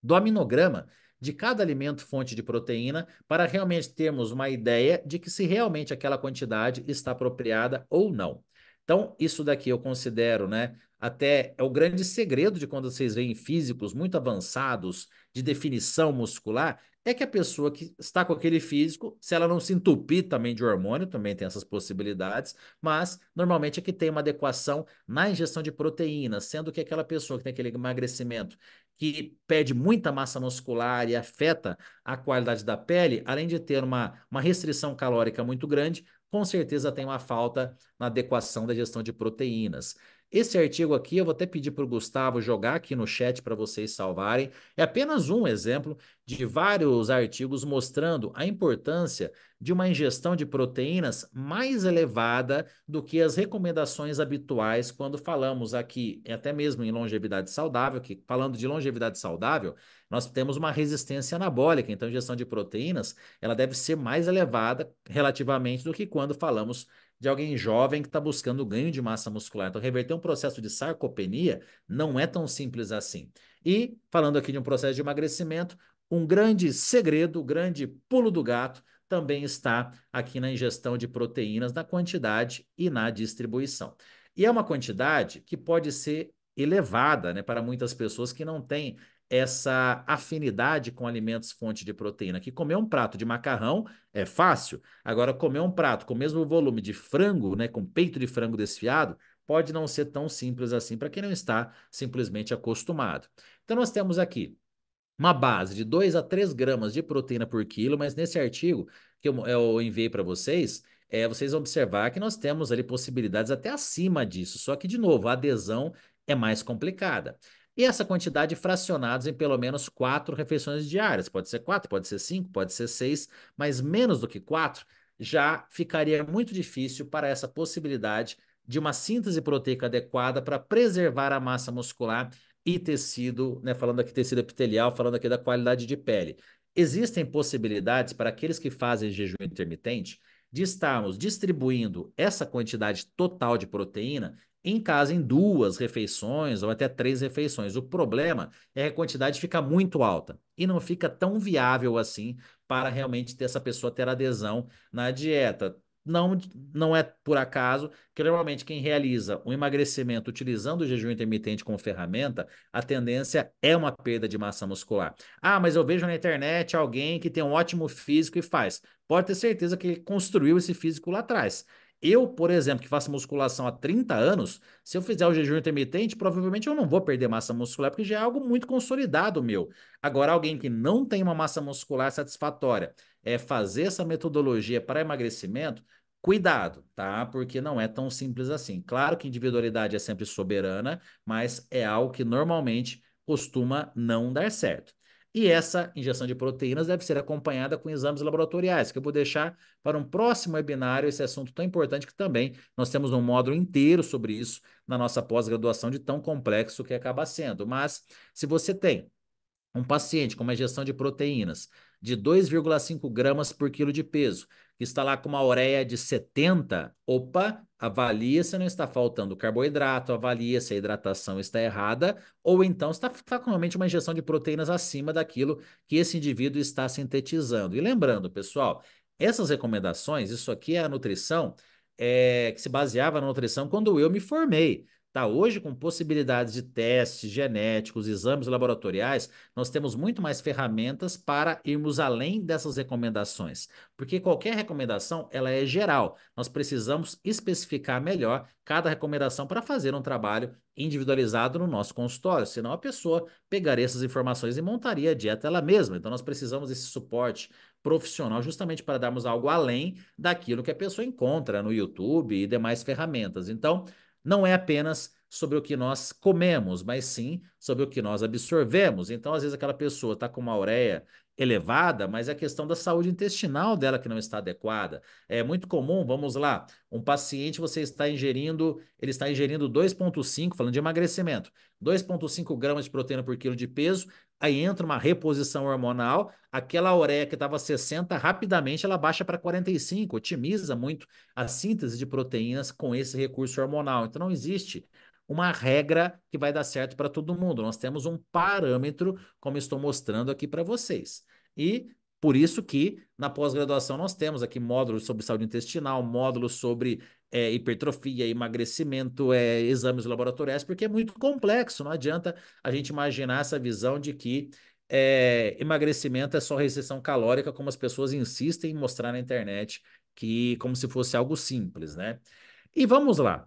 do aminograma de cada alimento fonte de proteína para realmente termos uma ideia de que se realmente aquela quantidade está apropriada ou não. Então, isso daqui eu considero, né, até é o grande segredo de quando vocês veem físicos muito avançados de definição muscular, é que a pessoa que está com aquele físico, se ela não se entupir também de hormônio, também tem essas possibilidades, mas normalmente é que tem uma adequação na ingestão de proteínas, sendo que aquela pessoa que tem aquele emagrecimento que perde muita massa muscular e afeta a qualidade da pele, além de ter uma restrição calórica muito grande, com certeza tem uma falta na adequação da gestão de proteínas. Esse artigo aqui eu vou até pedir para o Gustavo jogar aqui no chat para vocês salvarem. É apenas um exemplo de vários artigos mostrando a importância de uma ingestão de proteínas mais elevada do que as recomendações habituais quando falamos aqui, até mesmo em longevidade saudável, que falando de longevidade saudável, nós temos uma resistência anabólica, então a ingestão de proteínas, ela deve ser mais elevada relativamente do que quando falamos de alguém jovem que está buscando ganho de massa muscular. Então, reverter um processo de sarcopenia não é tão simples assim. E, falando aqui de um processo de emagrecimento, um grande segredo, o grande pulo do gato, também está aqui na ingestão de proteínas, na quantidade e na distribuição. E é uma quantidade que pode ser elevada, né, para muitas pessoas que não têm essa afinidade com alimentos fonte de proteína, que comer um prato de macarrão é fácil. Agora, comer um prato com o mesmo volume de frango, né, com peito de frango desfiado, pode não ser tão simples assim para quem não está simplesmente acostumado. Então, nós temos aqui uma base de 2 a 3 gramas de proteína por quilo, mas nesse artigo que eu enviei para vocês, vocês vão observar que nós temos ali possibilidades até acima disso, só que, de novo, a adesão é mais complicada. E essa quantidade fracionados em pelo menos 4 refeições diárias. Pode ser 4, pode ser 5, pode ser 6, mas menos do que 4 já ficaria muito difícil para essa possibilidade de uma síntese proteica adequada para preservar a massa muscular e tecido, né? Falando aqui tecido epitelial, falando aqui da qualidade de pele. Existem possibilidades para aqueles que fazem jejum intermitente de estarmos distribuindo essa quantidade total de proteína em casa em 2 refeições ou até 3 refeições. O problema é que a quantidade fica muito alta e não fica tão viável assim para realmente ter essa pessoa ter adesão na dieta. Não, não é por acaso que normalmente quem realiza um emagrecimento utilizando o jejum intermitente como ferramenta, a tendência é uma perda de massa muscular. Ah, mas eu vejo na internet alguém que tem um ótimo físico e faz. Pode ter certeza que ele construiu esse físico lá atrás. Eu, por exemplo, que faço musculação há 30 anos, se eu fizer o jejum intermitente, provavelmente eu não vou perder massa muscular, porque já é algo muito consolidado meu. Agora, alguém que não tem uma massa muscular satisfatória, fazer essa metodologia para emagrecimento, cuidado, tá? Porque não é tão simples assim. Claro que individualidade é sempre soberana, mas é algo que normalmente costuma não dar certo. E essa injeção de proteínas deve ser acompanhada com exames laboratoriais, que eu vou deixar para um próximo webinário esse assunto tão importante que também nós temos um módulo inteiro sobre isso na nossa pós-graduação de tão complexo que acaba sendo. Mas se você tem um paciente com uma ingestão de proteínas de 2,5 gramas por quilo de peso, que está lá com uma ureia de 70, opa, avalia se não está faltando carboidrato, avalia se a hidratação está errada, ou então está com realmente uma ingestão de proteínas acima daquilo que esse indivíduo está sintetizando. E lembrando, pessoal, essas recomendações, isso aqui é a nutrição que se baseava na nutrição quando eu me formei. Tá, hoje, com possibilidades de testes genéticos, exames laboratoriais, nós temos muito mais ferramentas para irmos além dessas recomendações, porque qualquer recomendação, ela é geral. Nós precisamos especificar melhor cada recomendação para fazer um trabalho individualizado no nosso consultório, senão a pessoa pegaria essas informações e montaria a dieta ela mesma. Então, nós precisamos desse suporte profissional justamente para darmos algo além daquilo que a pessoa encontra no YouTube e demais ferramentas. Então, não é apenas sobre o que nós comemos, mas sim sobre o que nós absorvemos. Então, às vezes, aquela pessoa está com uma ureia elevada, mas é a questão da saúde intestinal dela que não está adequada. É muito comum, vamos lá, um paciente ele está ingerindo 2,5, falando de emagrecimento, 2,5 gramas de proteína por quilo de peso, aí entra uma reposição hormonal, aquela ureia que estava 60, rapidamente ela baixa para 45, otimiza muito a síntese de proteínas com esse recurso hormonal. Então, não existe uma regra que vai dar certo para todo mundo. Nós temos um parâmetro, como estou mostrando aqui para vocês. E por isso que na pós-graduação nós temos aqui módulos sobre saúde intestinal, módulos sobre hipertrofia, emagrecimento, exames laboratoriais, porque é muito complexo. Não adianta a gente imaginar essa visão de que emagrecimento é só restrição calórica, como as pessoas insistem em mostrar na internet, que como se fosse algo simples, né? E vamos lá.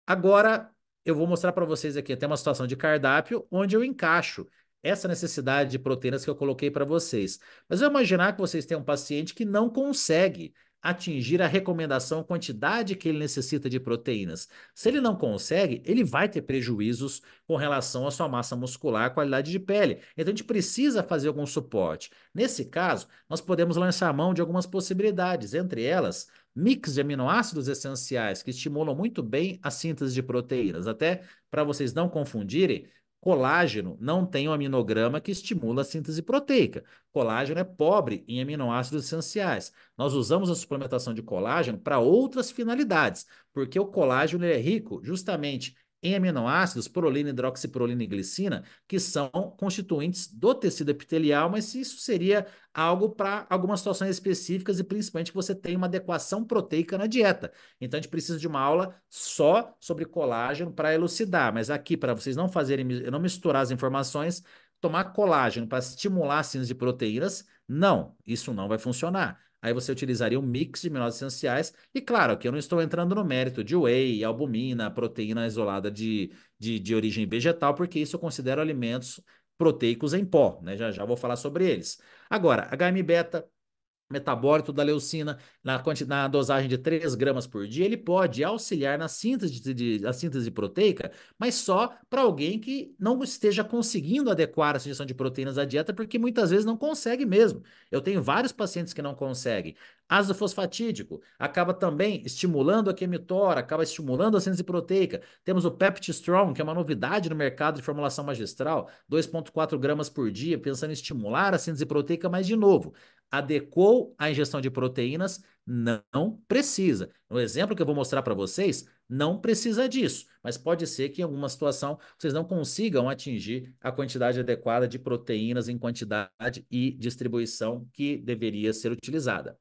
Agora eu vou mostrar para vocês aqui até uma situação de cardápio onde eu encaixo essa necessidade de proteínas que eu coloquei para vocês. Mas eu imaginar que vocês têm um paciente que não consegue atingir a recomendação, a quantidade que ele necessita de proteínas. Se ele não consegue, ele vai ter prejuízos com relação à sua massa muscular, qualidade de pele. Então a gente precisa fazer algum suporte. Nesse caso, nós podemos lançar mão de algumas possibilidades, entre elas, mix de aminoácidos essenciais que estimulam muito bem a síntese de proteínas. Até para vocês não confundirem, colágeno não tem um aminograma que estimula a síntese proteica. Colágeno é pobre em aminoácidos essenciais. Nós usamos a suplementação de colágeno para outras finalidades, porque o colágeno é rico justamente em aminoácidos, prolina, hidroxiprolina e glicina, que são constituintes do tecido epitelial, mas isso seria algo para algumas situações específicas e principalmente que você tem uma adequação proteica na dieta. Então a gente precisa de uma aula só sobre colágeno para elucidar, mas aqui para vocês não fazerem, não misturar as informações, tomar colágeno para estimular a síntese de proteínas, não, isso não vai funcionar. Aí você utilizaria um mix de aminoácidos essenciais. E claro, que eu não estou entrando no mérito de whey, albumina, proteína isolada de origem vegetal, porque isso eu considero alimentos proteicos em pó, né? Já já vou falar sobre eles. Agora, HM-beta, metabólito da leucina, na dosagem de 3 gramas por dia, ele pode auxiliar na síntese proteica, mas só para alguém que não esteja conseguindo adequar a ingestão de proteínas à dieta, porque muitas vezes não consegue mesmo. Eu tenho vários pacientes que não conseguem. Ácido fosfatídico acaba também estimulando a QMTOR, acaba estimulando a síntese proteica. Temos o Pepti Strong, que é uma novidade no mercado de formulação magistral, 2,4 gramas por dia, pensando em estimular a síntese proteica, mas de novo, adequou a ingestão de proteínas? Não precisa. No exemplo que eu vou mostrar para vocês, não precisa disso, mas pode ser que em alguma situação vocês não consigam atingir a quantidade adequada de proteínas em quantidade e distribuição que deveria ser utilizada.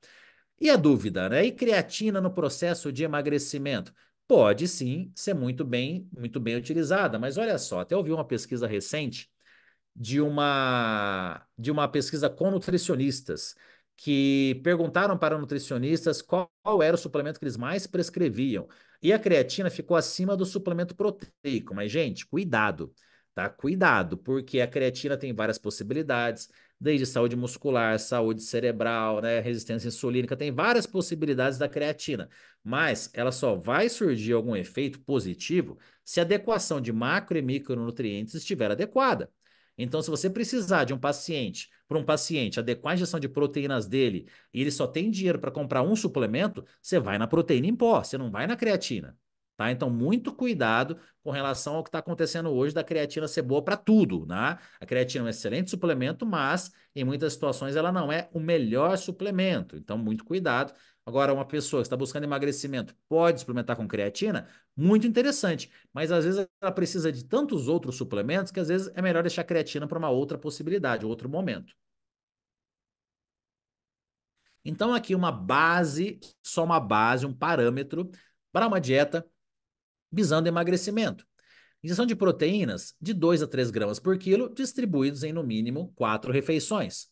E a dúvida, né? E creatina no processo de emagrecimento? Pode sim ser muito bem utilizada, mas olha só, até ouvi uma pesquisa recente de uma pesquisa com nutricionistas que perguntaram para nutricionistas qual era o suplemento que eles mais prescreviam. E a creatina ficou acima do suplemento proteico. Mas, gente, cuidado, tá? Cuidado, porque a creatina tem várias possibilidades, desde saúde muscular, saúde cerebral, né, resistência insulínica, tem várias possibilidades da creatina. Mas ela só vai surgir algum efeito positivo se a adequação de macro e micronutrientes estiver adequada. Então, se você precisar de um paciente, para um paciente adequar a injeção de proteínas dele e ele só tem dinheiro para comprar um suplemento, você vai na proteína em pó, você não vai na creatina. Tá? Então, muito cuidado com relação ao que está acontecendo hoje da creatina ser boa para tudo, né? A creatina é um excelente suplemento, mas em muitas situações ela não é o melhor suplemento. Então, muito cuidado. Agora, uma pessoa que está buscando emagrecimento pode suplementar com creatina? Muito interessante, mas às vezes ela precisa de tantos outros suplementos que às vezes é melhor deixar a creatina para uma outra possibilidade, outro momento. Então, aqui uma base, só uma base, um parâmetro para uma dieta visando emagrecimento. Ingestão de proteínas de 2 a 3 gramas por quilo, distribuídos em no mínimo 4 refeições.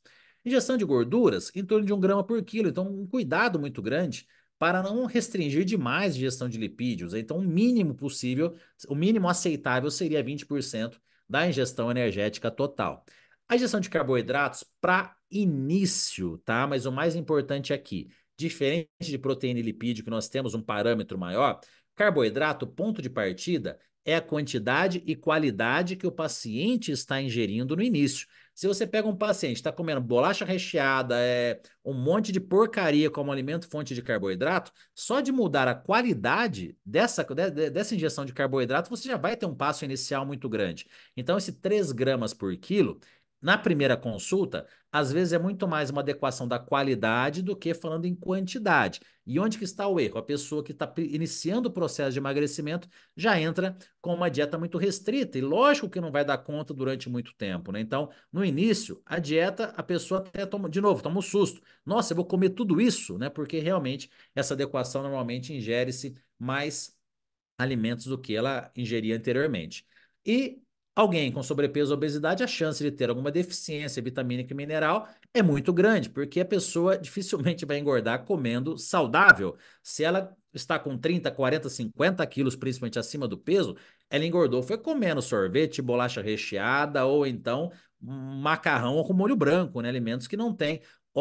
Ingestão de gorduras em torno de 1 grama por quilo, então um cuidado muito grande para não restringir demais a ingestão de lipídios. Então, o mínimo possível, o mínimo aceitável seria 20% da ingestão energética total. A ingestão de carboidratos para início, tá? Mas o mais importante aqui, diferente de proteína e lipídio, que nós temos um parâmetro maior, carboidrato, ponto de partida, é a quantidade e qualidade que o paciente está ingerindo no início. Se você pega um paciente, está comendo bolacha recheada, um monte de porcaria como alimento fonte de carboidrato, só de mudar a qualidade dessa ingestão de carboidrato, você já vai ter um passo inicial muito grande. Então, esse 3 gramas por quilo, na primeira consulta, às vezes é muito mais uma adequação da qualidade do que falando em quantidade. E onde que está o erro? A pessoa que está iniciando o processo de emagrecimento já entra com uma dieta muito restrita e lógico que não vai dar conta durante muito tempo, né? Então, no início, a dieta, a pessoa até toma, de novo, toma um susto. Nossa, eu vou comer tudo isso, né? Porque realmente essa adequação normalmente ingere-se mais alimentos do que ela ingeria anteriormente. E alguém com sobrepeso ou obesidade, a chance de ter alguma deficiência vitamínica e mineral é muito grande, porque a pessoa dificilmente vai engordar comendo saudável. Se ela está com 30, 40, 50 quilos, principalmente acima do peso, ela engordou, foi comendo sorvete, bolacha recheada ou então macarrão com molho branco, né? Alimentos que não têm um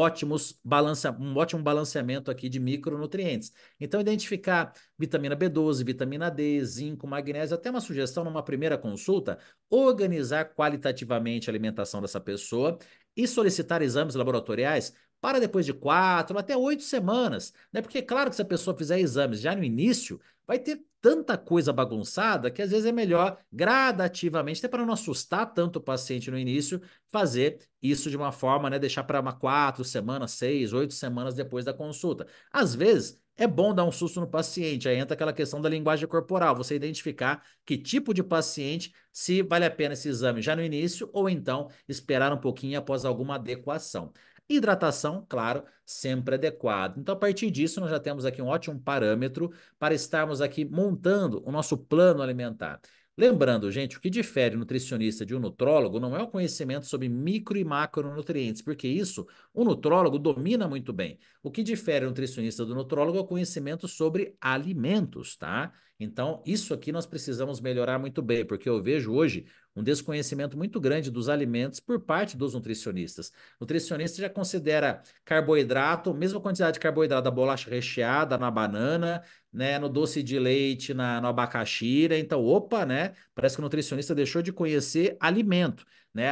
ótimo balanceamento aqui de micronutrientes. Então, identificar vitamina B12, vitamina D, zinco, magnésio, até uma sugestão numa primeira consulta, organizar qualitativamente a alimentação dessa pessoa e solicitar exames laboratoriais para depois de 4 até 8 semanas, né? Porque, claro que se a pessoa fizer exames já no início, vai ter tanta coisa bagunçada que às vezes é melhor gradativamente, até para não assustar tanto o paciente no início, fazer isso de uma forma, né? Deixar para uma 4 semanas, 6, 8 semanas depois da consulta. Às vezes é bom dar um susto no paciente, aí entra aquela questão da linguagem corporal, você identificar que tipo de paciente, se vale a pena esse exame já no início ou então esperar um pouquinho após alguma adequação. Hidratação, claro, sempre adequado. Então, a partir disso, nós já temos aqui um ótimo parâmetro para estarmos aqui montando o nosso plano alimentar. Lembrando, gente, o que difere o nutricionista de um nutrólogo não é o conhecimento sobre micro e macronutrientes, porque isso o nutrólogo domina muito bem. O que difere o nutricionista do nutrólogo é o conhecimento sobre alimentos, tá? Então, isso aqui nós precisamos melhorar muito bem, porque eu vejo hoje um desconhecimento muito grande dos alimentos por parte dos nutricionistas. O nutricionista já considera carboidrato, mesma quantidade de carboidrato da bolacha recheada na banana, né, no doce de leite, no abacaxi, então, opa, né, parece que o nutricionista deixou de conhecer alimento, né,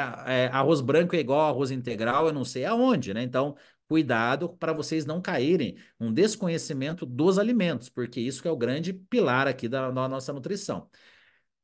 arroz branco é igual arroz integral, eu não sei aonde, né, então, cuidado para vocês não caírem um desconhecimento dos alimentos, porque isso que é o grande pilar aqui da nossa nutrição.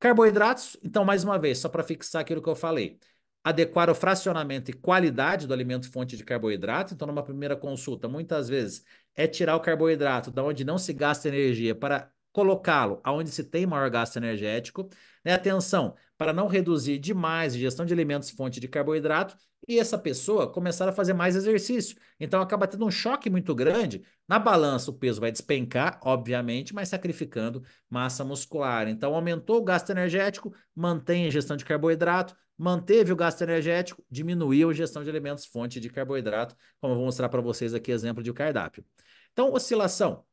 Carboidratos, então, mais uma vez, só para fixar aquilo que eu falei. Adequar o fracionamento e qualidade do alimento fonte de carboidrato. Então, numa primeira consulta, muitas vezes é tirar o carboidrato da onde não se gasta energia para colocá-lo aonde se tem maior gasto energético. Né? Atenção, para não reduzir demais a ingestão de alimentos fonte de carboidrato e essa pessoa começar a fazer mais exercício. Então, acaba tendo um choque muito grande. Na balança, o peso vai despencar, obviamente, mas sacrificando massa muscular. Então, aumentou o gasto energético, mantém a ingestão de carboidrato, manteve o gasto energético, diminuiu a ingestão de alimentos fonte de carboidrato, como eu vou mostrar para vocês aqui exemplo de cardápio. Então, oscilação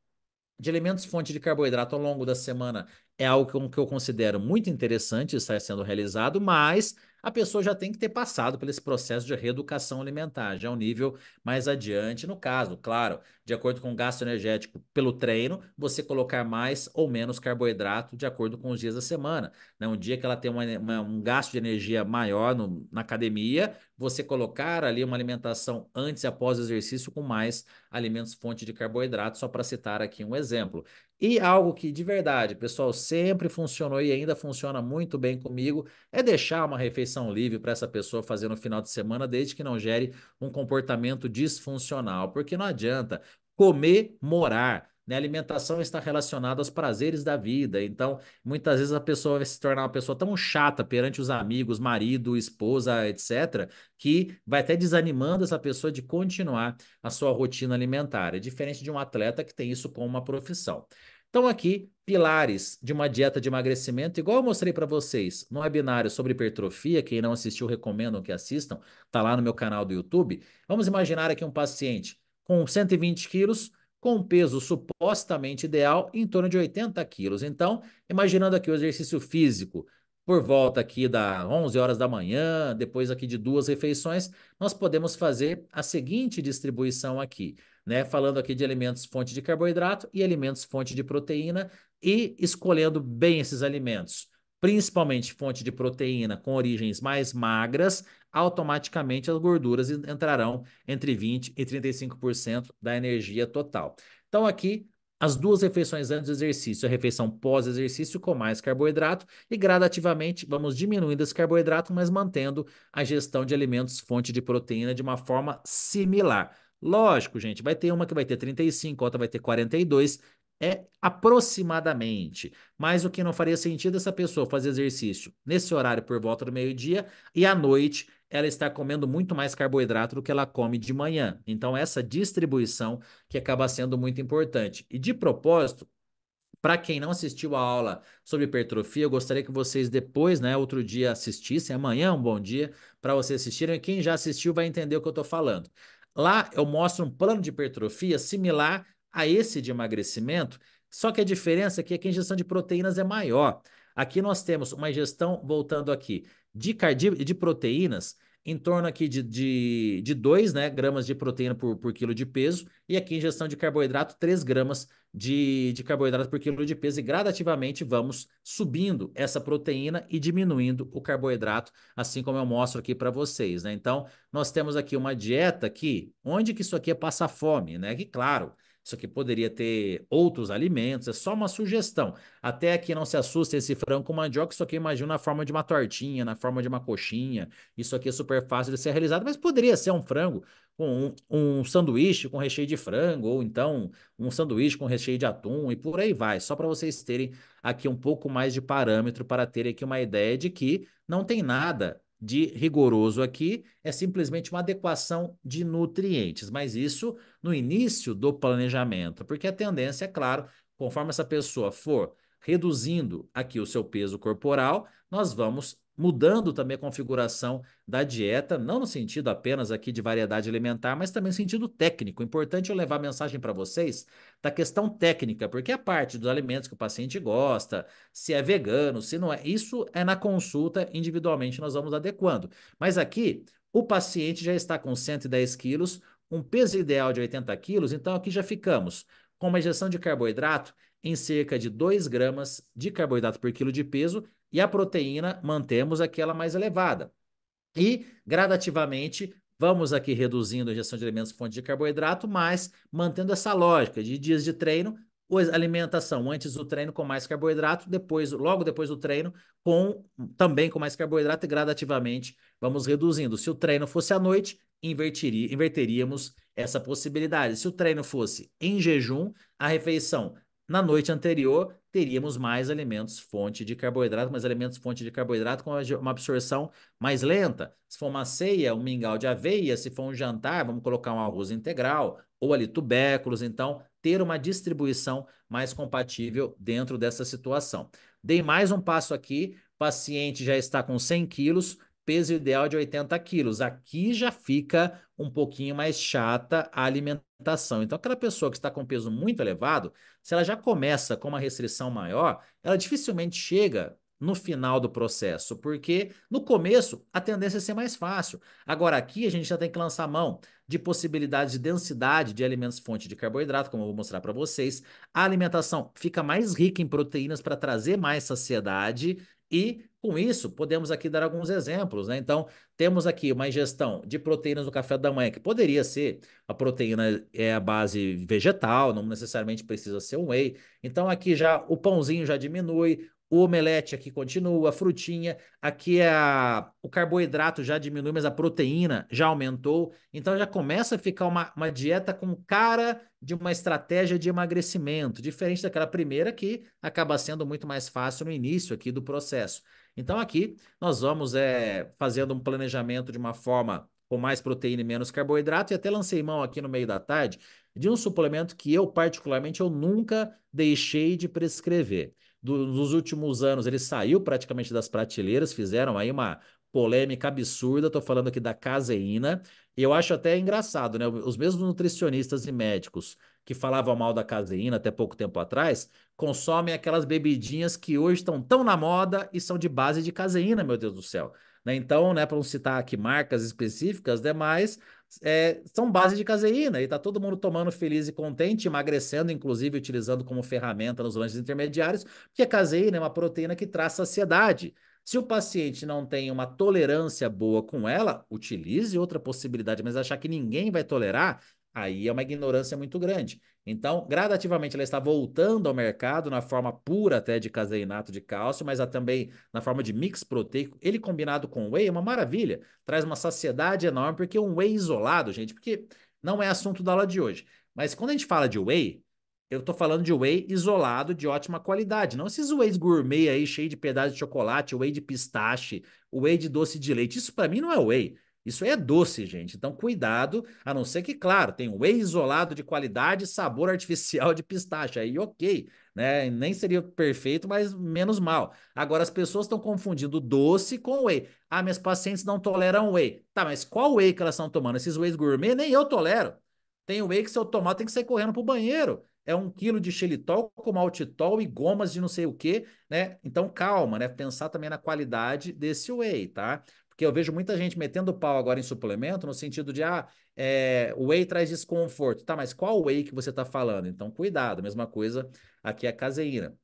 de alimentos fonte de carboidrato ao longo da semana é algo que eu considero muito interessante estar sendo realizado, mas a pessoa já tem que ter passado por esse processo de reeducação alimentar, já é um nível mais adiante, no caso, claro, de acordo com o gasto energético pelo treino, você colocar mais ou menos carboidrato de acordo com os dias da semana. Né? Um dia que ela tem um gasto de energia maior na academia, você colocar ali uma alimentação antes e após o exercício com mais alimentos fonte de carboidrato, só para citar aqui um exemplo. E algo que de verdade, pessoal, sempre funcionou e ainda funciona muito bem comigo, é deixar uma refeição livre para essa pessoa fazer no final de semana, desde que não gere um comportamento disfuncional, porque não adianta comemorar. Né? A alimentação está relacionada aos prazeres da vida. Então, muitas vezes a pessoa vai se tornar uma pessoa tão chata perante os amigos, marido, esposa, etc., que vai até desanimando essa pessoa de continuar a sua rotina alimentar. É diferente de um atleta que tem isso como uma profissão. Então, aqui, pilares de uma dieta de emagrecimento, igual eu mostrei para vocês no webinário sobre hipertrofia. Quem não assistiu, recomendo que assistam, está lá no meu canal do YouTube. Vamos imaginar aqui um paciente com 120 quilos, com um peso supostamente ideal em torno de 80 quilos. Então, imaginando aqui o exercício físico por volta aqui das 11 horas da manhã, depois aqui de 2 refeições, nós podemos fazer a seguinte distribuição aqui, né? Falando aqui de alimentos fonte de carboidrato e alimentos fonte de proteína e escolhendo bem esses alimentos, principalmente fonte de proteína com origens mais magras, automaticamente as gorduras entrarão entre 20 e 35% da energia total. Então aqui as 2 refeições antes do exercício, a refeição pós-exercício com mais carboidrato e gradativamente vamos diminuindo esse carboidrato, mas mantendo a gestão de alimentos fonte de proteína de uma forma similar. Lógico, gente, vai ter uma que vai ter 35, outra vai ter 42, é aproximadamente. Mas o que não faria sentido é essa pessoa fazer exercício nesse horário por volta do meio-dia e à noite ela está comendo muito mais carboidrato do que ela come de manhã. Então, essa distribuição que acaba sendo muito importante. E de propósito, para quem não assistiu a aula sobre hipertrofia, eu gostaria que vocês depois, né, outro dia assistissem. Amanhã é um bom dia para vocês assistirem. E quem já assistiu vai entender o que eu estou falando. Lá eu mostro um plano de hipertrofia similar a esse de emagrecimento, só que a diferença aqui é que a ingestão de proteínas é maior. Aqui nós temos uma ingestão, voltando aqui, de proteínas em torno aqui de 2, né, gramas de proteína por quilo de peso, e aqui ingestão de carboidrato, 3 gramas de carboidrato por quilo de peso, e gradativamente vamos subindo essa proteína e diminuindo o carboidrato, assim como eu mostro aqui para vocês, né? Então, nós temos aqui uma dieta aqui, onde que isso aqui é passar fome, né? Que claro, isso aqui poderia ter outros alimentos, é só uma sugestão. Até aqui não se assusta esse frango com mandioca, isso aqui eu imagino na forma de uma tortinha, na forma de uma coxinha. Isso aqui é super fácil de ser realizado, mas poderia ser um frango com um sanduíche com recheio de frango, ou então um sanduíche com recheio de atum e por aí vai. Só para vocês terem aqui um pouco mais de parâmetro para terem aqui uma ideia de que não tem nada de rigoroso aqui, é simplesmente uma adequação de nutrientes, mas isso no início do planejamento, porque a tendência, é claro, conforme essa pessoa for reduzindo aqui o seu peso corporal, nós vamos mudando também a configuração da dieta, não no sentido apenas aqui de variedade alimentar, mas também no sentido técnico. Importante eu levar a mensagem para vocês da questão técnica, porque a parte dos alimentos que o paciente gosta, se é vegano, se não é, isso é na consulta individualmente nós vamos adequando. Mas aqui o paciente já está com 110 quilos, um peso ideal de 80 quilos, então aqui já ficamos com uma injeção de carboidrato em cerca de 2 gramas de carboidrato por quilo de peso e a proteína mantemos aquela mais elevada. E gradativamente vamos aqui reduzindo a ingestão de alimentos fonte de carboidrato, mas mantendo essa lógica de dias de treino, alimentação antes do treino com mais carboidrato, depois, logo depois do treino, com também com mais carboidrato e gradativamente vamos reduzindo. Se o treino fosse à noite, inverteríamos essa possibilidade. Se o treino fosse em jejum, a refeição na noite anterior, teríamos mais alimentos fonte de carboidrato, mais alimentos fonte de carboidrato com uma absorção mais lenta. Se for uma ceia, um mingau de aveia, se for um jantar, vamos colocar um arroz integral ou ali tubérculos, então ter uma distribuição mais compatível dentro dessa situação. Dei mais um passo aqui, paciente já está com 100 quilos, peso ideal de 80 quilos. Aqui já fica um pouquinho mais chata a alimentação. Então, aquela pessoa que está com peso muito elevado, se ela já começa com uma restrição maior, ela dificilmente chega no final do processo, porque no começo a tendência é ser mais fácil. Agora aqui a gente já tem que lançar mão de possibilidades de densidade de alimentos fonte de carboidrato, como eu vou mostrar para vocês. A alimentação fica mais rica em proteínas para trazer mais saciedade e com isso, podemos aqui dar alguns exemplos, né? Então, temos aqui uma ingestão de proteínas no café da manhã, que poderia ser a proteína a base vegetal, não necessariamente precisa ser um whey. Então, aqui já o pãozinho já diminui, o omelete aqui continua, a frutinha, aqui o carboidrato já diminui, mas a proteína já aumentou. Então já começa a ficar uma dieta com cara de uma estratégia de emagrecimento, diferente daquela primeira que acaba sendo muito mais fácil no início aqui do processo. Então aqui nós vamos fazendo um planejamento de uma forma com mais proteína e menos carboidrato, e até lancei mão aqui no meio da tarde de um suplemento que eu particularmente eu nunca deixei de prescrever dos últimos anos, ele saiu praticamente das prateleiras, fizeram aí uma polêmica absurda, estou falando aqui da caseína, e eu acho até engraçado, né? Os mesmos nutricionistas e médicos que falavam mal da caseína até pouco tempo atrás, consomem aquelas bebidinhas que hoje estão tão na moda e são de base de caseína, meu Deus do céu. Né? Então, né, para não citar aqui marcas específicas, demais, são base de caseína e tá todo mundo tomando feliz e contente, emagrecendo, inclusive utilizando como ferramenta nos lanches intermediários, porque a caseína é uma proteína que traz saciedade. Se o paciente não tem uma tolerância boa com ela, utilize outra possibilidade, mas achar que ninguém vai tolerar, aí é uma ignorância muito grande. Então, gradativamente, ela está voltando ao mercado na forma pura até de caseinato de cálcio, mas também na forma de mix proteico. Ele combinado com whey é uma maravilha, traz uma saciedade enorme, porque um whey isolado, gente, porque não é assunto da aula de hoje, mas quando a gente fala de whey, eu tô falando de whey isolado de ótima qualidade, não esses wheys gourmet aí, cheio de pedaços de chocolate, whey de pistache, whey de doce de leite. Isso para mim não é whey. Isso aí é doce, gente. Então, cuidado, a não ser que, claro, tem whey isolado de qualidade, sabor artificial de pistache. Aí, ok, né? Nem seria perfeito, mas menos mal. Agora, as pessoas estão confundindo doce com whey. Ah, minhas pacientes não toleram whey. Tá, mas qual whey que elas estão tomando? Esses wheys gourmet, nem eu tolero. Tem whey que se eu tomar, tem que sair correndo pro banheiro. É 1 quilo de xilitol com maltitol e gomas de não sei o quê, né? Então, calma, né? Pensar também na qualidade desse whey, tá? Porque eu vejo muita gente metendo pau agora em suplemento, no sentido de, o whey traz desconforto. Tá, mas qual whey que você está falando? Então, cuidado, mesma coisa aqui é a caseína.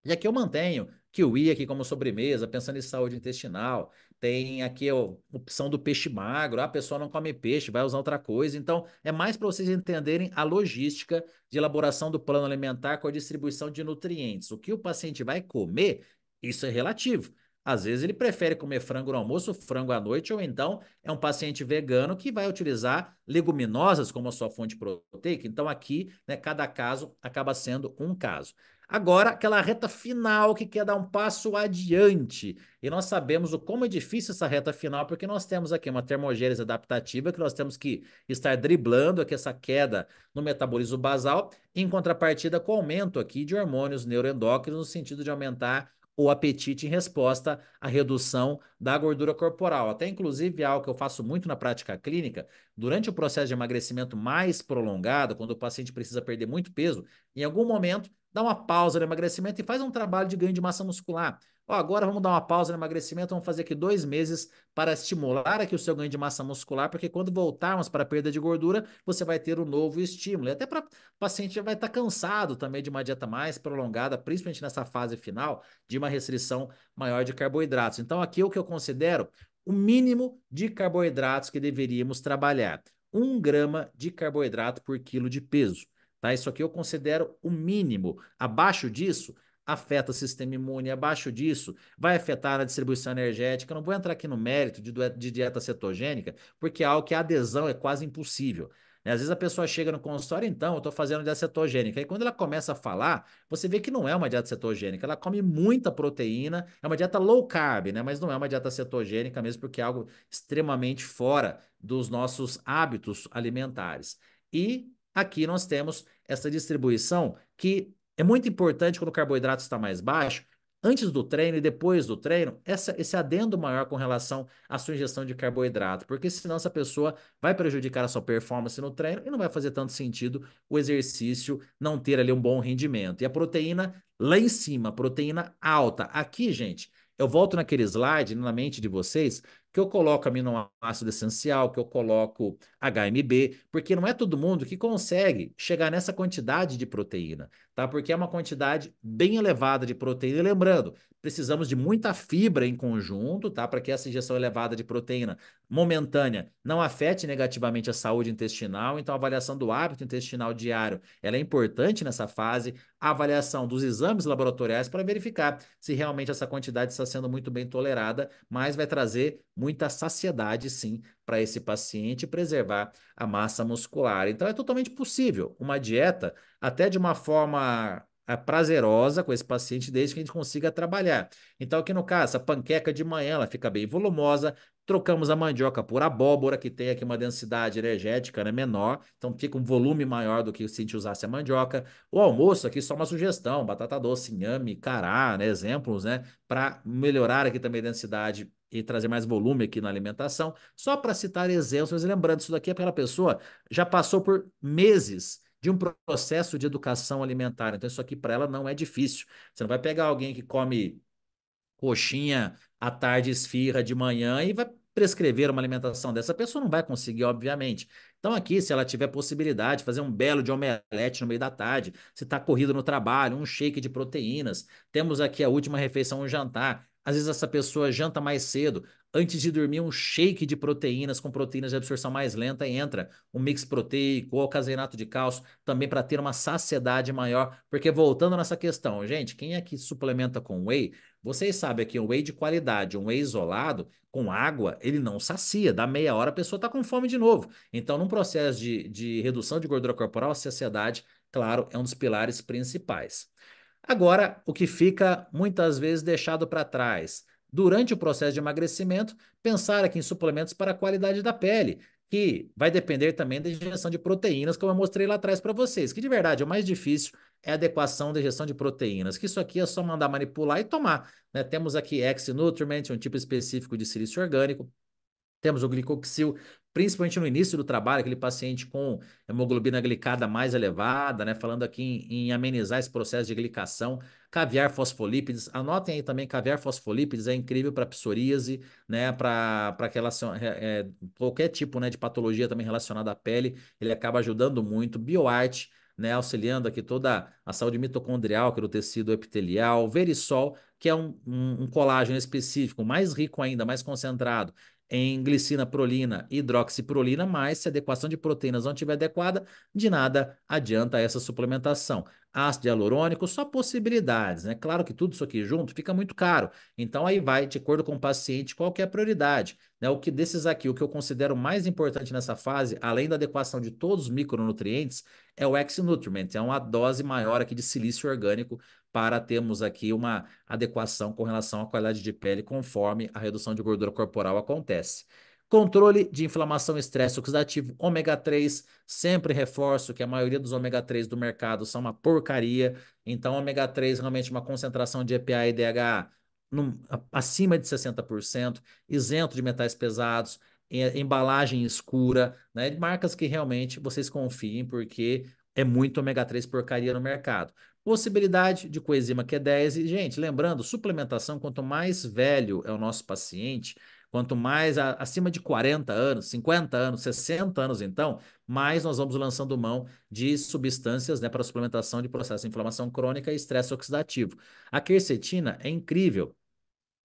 E aqui eu mantenho kiwi aqui como sobremesa, pensando em saúde intestinal. Tem aqui a opção do peixe magro. A pessoa não come peixe, vai usar outra coisa. Então, é mais para vocês entenderem a logística de elaboração do plano alimentar com a distribuição de nutrientes. O que o paciente vai comer, isso é relativo. Às vezes ele prefere comer frango no almoço, frango à noite, ou então é um paciente vegano que vai utilizar leguminosas como a sua fonte proteica. Então, aqui, né, cada caso acaba sendo um caso. Agora, aquela reta final que quer dar um passo adiante. E nós sabemos o como é difícil essa reta final, porque nós temos aqui uma termogênese adaptativa que nós temos que estar driblando aqui essa queda no metabolismo basal, em contrapartida com o aumento aqui de hormônios neuroendócrinos, no sentido de aumentar o apetite em resposta à redução da gordura corporal. Até inclusive algo que eu faço muito na prática clínica, durante o processo de emagrecimento mais prolongado, quando o paciente precisa perder muito peso, em algum momento dá uma pausa no emagrecimento e faz um trabalho de ganho de massa muscular. Ó, agora vamos dar uma pausa no emagrecimento, vamos fazer aqui 2 meses para estimular aqui o seu ganho de massa muscular, porque quando voltarmos para a perda de gordura, você vai ter um novo estímulo. E até para o paciente já vai estar cansado também de uma dieta mais prolongada, principalmente nessa fase final, de uma restrição maior de carboidratos. Então, aqui é o que eu considero o mínimo de carboidratos que deveríamos trabalhar. 1 grama de carboidrato por quilo de peso. Tá? Isso aqui eu considero o mínimo. Abaixo disso, afeta o sistema imune. Abaixo disso, vai afetar a distribuição energética. Eu não vou entrar aqui no mérito de dieta cetogênica, porque é algo que a adesão é quase impossível. Né? Às vezes a pessoa chega no consultório, então, eu estou fazendo dieta cetogênica. E quando ela começa a falar, você vê que não é uma dieta cetogênica. Ela come muita proteína, é uma dieta low carb, né? Mas não é uma dieta cetogênica mesmo, porque é algo extremamente fora dos nossos hábitos alimentares. E aqui nós temos essa distribuição que é muito importante quando o carboidrato está mais baixo, antes do treino e depois do treino, esse adendo maior com relação à sua ingestão de carboidrato, porque senão essa pessoa vai prejudicar a sua performance no treino e não vai fazer tanto sentido o exercício não ter ali um bom rendimento. E a proteína lá em cima, proteína alta. Aqui, gente, eu volto naquele slide na mente de vocês que eu coloco aminoácido essencial, que eu coloco HMB, porque não é todo mundo que consegue chegar nessa quantidade de proteína, tá? Porque é uma quantidade bem elevada de proteína. E lembrando, precisamos de muita fibra em conjunto, tá? Para que essa ingestão elevada de proteína momentânea não afete negativamente a saúde intestinal. Então, a avaliação do hábito intestinal diário, ela é importante nessa fase. A avaliação dos exames laboratoriais para verificar se realmente essa quantidade está sendo muito bem tolerada, mas vai trazer muita saciedade, sim, para esse paciente e preservar a massa muscular. Então, é totalmente possível uma dieta, até de uma forma prazerosa com esse paciente, desde que a gente consiga trabalhar. Então, aqui no caso, a panqueca de manhã, ela fica bem volumosa, trocamos a mandioca por abóbora, que tem aqui uma densidade energética, né, menor, então fica um volume maior do que se a gente usasse a mandioca. O almoço aqui, só uma sugestão, batata doce, inhame, cará, né, exemplos, né, para melhorar aqui também a densidade e trazer mais volume aqui na alimentação, só para citar exemplos, mas lembrando, isso daqui é aquela pessoa já passou por meses de um processo de educação alimentar, então isso aqui para ela não é difícil. Você não vai pegar alguém que come coxinha à tarde, esfirra de manhã e vai prescrever uma alimentação dessa. A pessoa não vai conseguir, obviamente. Então, aqui, se ela tiver possibilidade de fazer um belo de omelete no meio da tarde, se está corrido no trabalho, um shake de proteínas, temos aqui a última refeição, um jantar. Às vezes essa pessoa janta mais cedo, antes de dormir, um shake de proteínas com proteínas de absorção mais lenta e entra um mix proteico ou caseinato de cálcio, também para ter uma saciedade maior. Porque voltando nessa questão, gente, quem é que suplementa com whey? Vocês sabem que um whey de qualidade, um whey isolado, com água, ele não sacia. Dá meia hora, a pessoa está com fome de novo. Então, num processo de redução de gordura corporal, a saciedade, claro, é um dos pilares principais. Agora, o que fica muitas vezes deixado para trás. Durante o processo de emagrecimento, pensar aqui em suplementos para a qualidade da pele, que vai depender também da ingestão de proteínas, como eu mostrei lá atrás para vocês, que de verdade o mais difícil é a adequação da ingestão de proteínas, que isso aqui é só mandar manipular e tomar. Né? Temos aqui X-Nutriment, um tipo específico de silício orgânico, temos o glicoxil principalmente no início do trabalho, aquele paciente com hemoglobina glicada mais elevada, né? Falando aqui em amenizar esse processo de glicação. Caviar fosfolípides, anotem aí também, caviar fosfolípides é incrível para psoríase, né? Para qualquer tipo, né, de patologia também relacionada à pele, ele acaba ajudando muito. BioArt, né, auxiliando aqui toda a saúde mitocondrial, que é do tecido epitelial. Verisol, que é um colágeno específico, mais rico ainda, mais concentrado em glicina, prolina e hidroxiprolina, mas se a adequação de proteínas não estiver adequada, de nada adianta essa suplementação. Ácido hialurônico, só possibilidades, né? Claro que tudo isso aqui junto fica muito caro. Então aí vai, de acordo com o paciente, qual que é a prioridade, né? O que desses aqui, o que eu considero mais importante nessa fase, além da adequação de todos os micronutrientes, é o X-Nutriment, é uma dose maior aqui de silício orgânico para termos aqui uma adequação com relação à qualidade de pele conforme a redução de gordura corporal acontece. Controle de inflamação e estresse oxidativo, ômega 3, sempre reforço que a maioria dos ômega 3 do mercado são uma porcaria, então ômega 3 realmente uma concentração de EPA e DHA acima de 60%, isento de metais pesados, embalagem escura, né? Marcas que realmente vocês confiem, porque é muito ômega 3 porcaria no mercado. Possibilidade de coenzima Q10. E, gente, lembrando, suplementação, quanto mais velho é o nosso paciente, quanto mais acima de 40 anos, 50 anos, 60 anos, então, mais nós vamos lançando mão de substâncias, né, para suplementação de processo de inflamação crônica e estresse oxidativo. A quercetina é incrível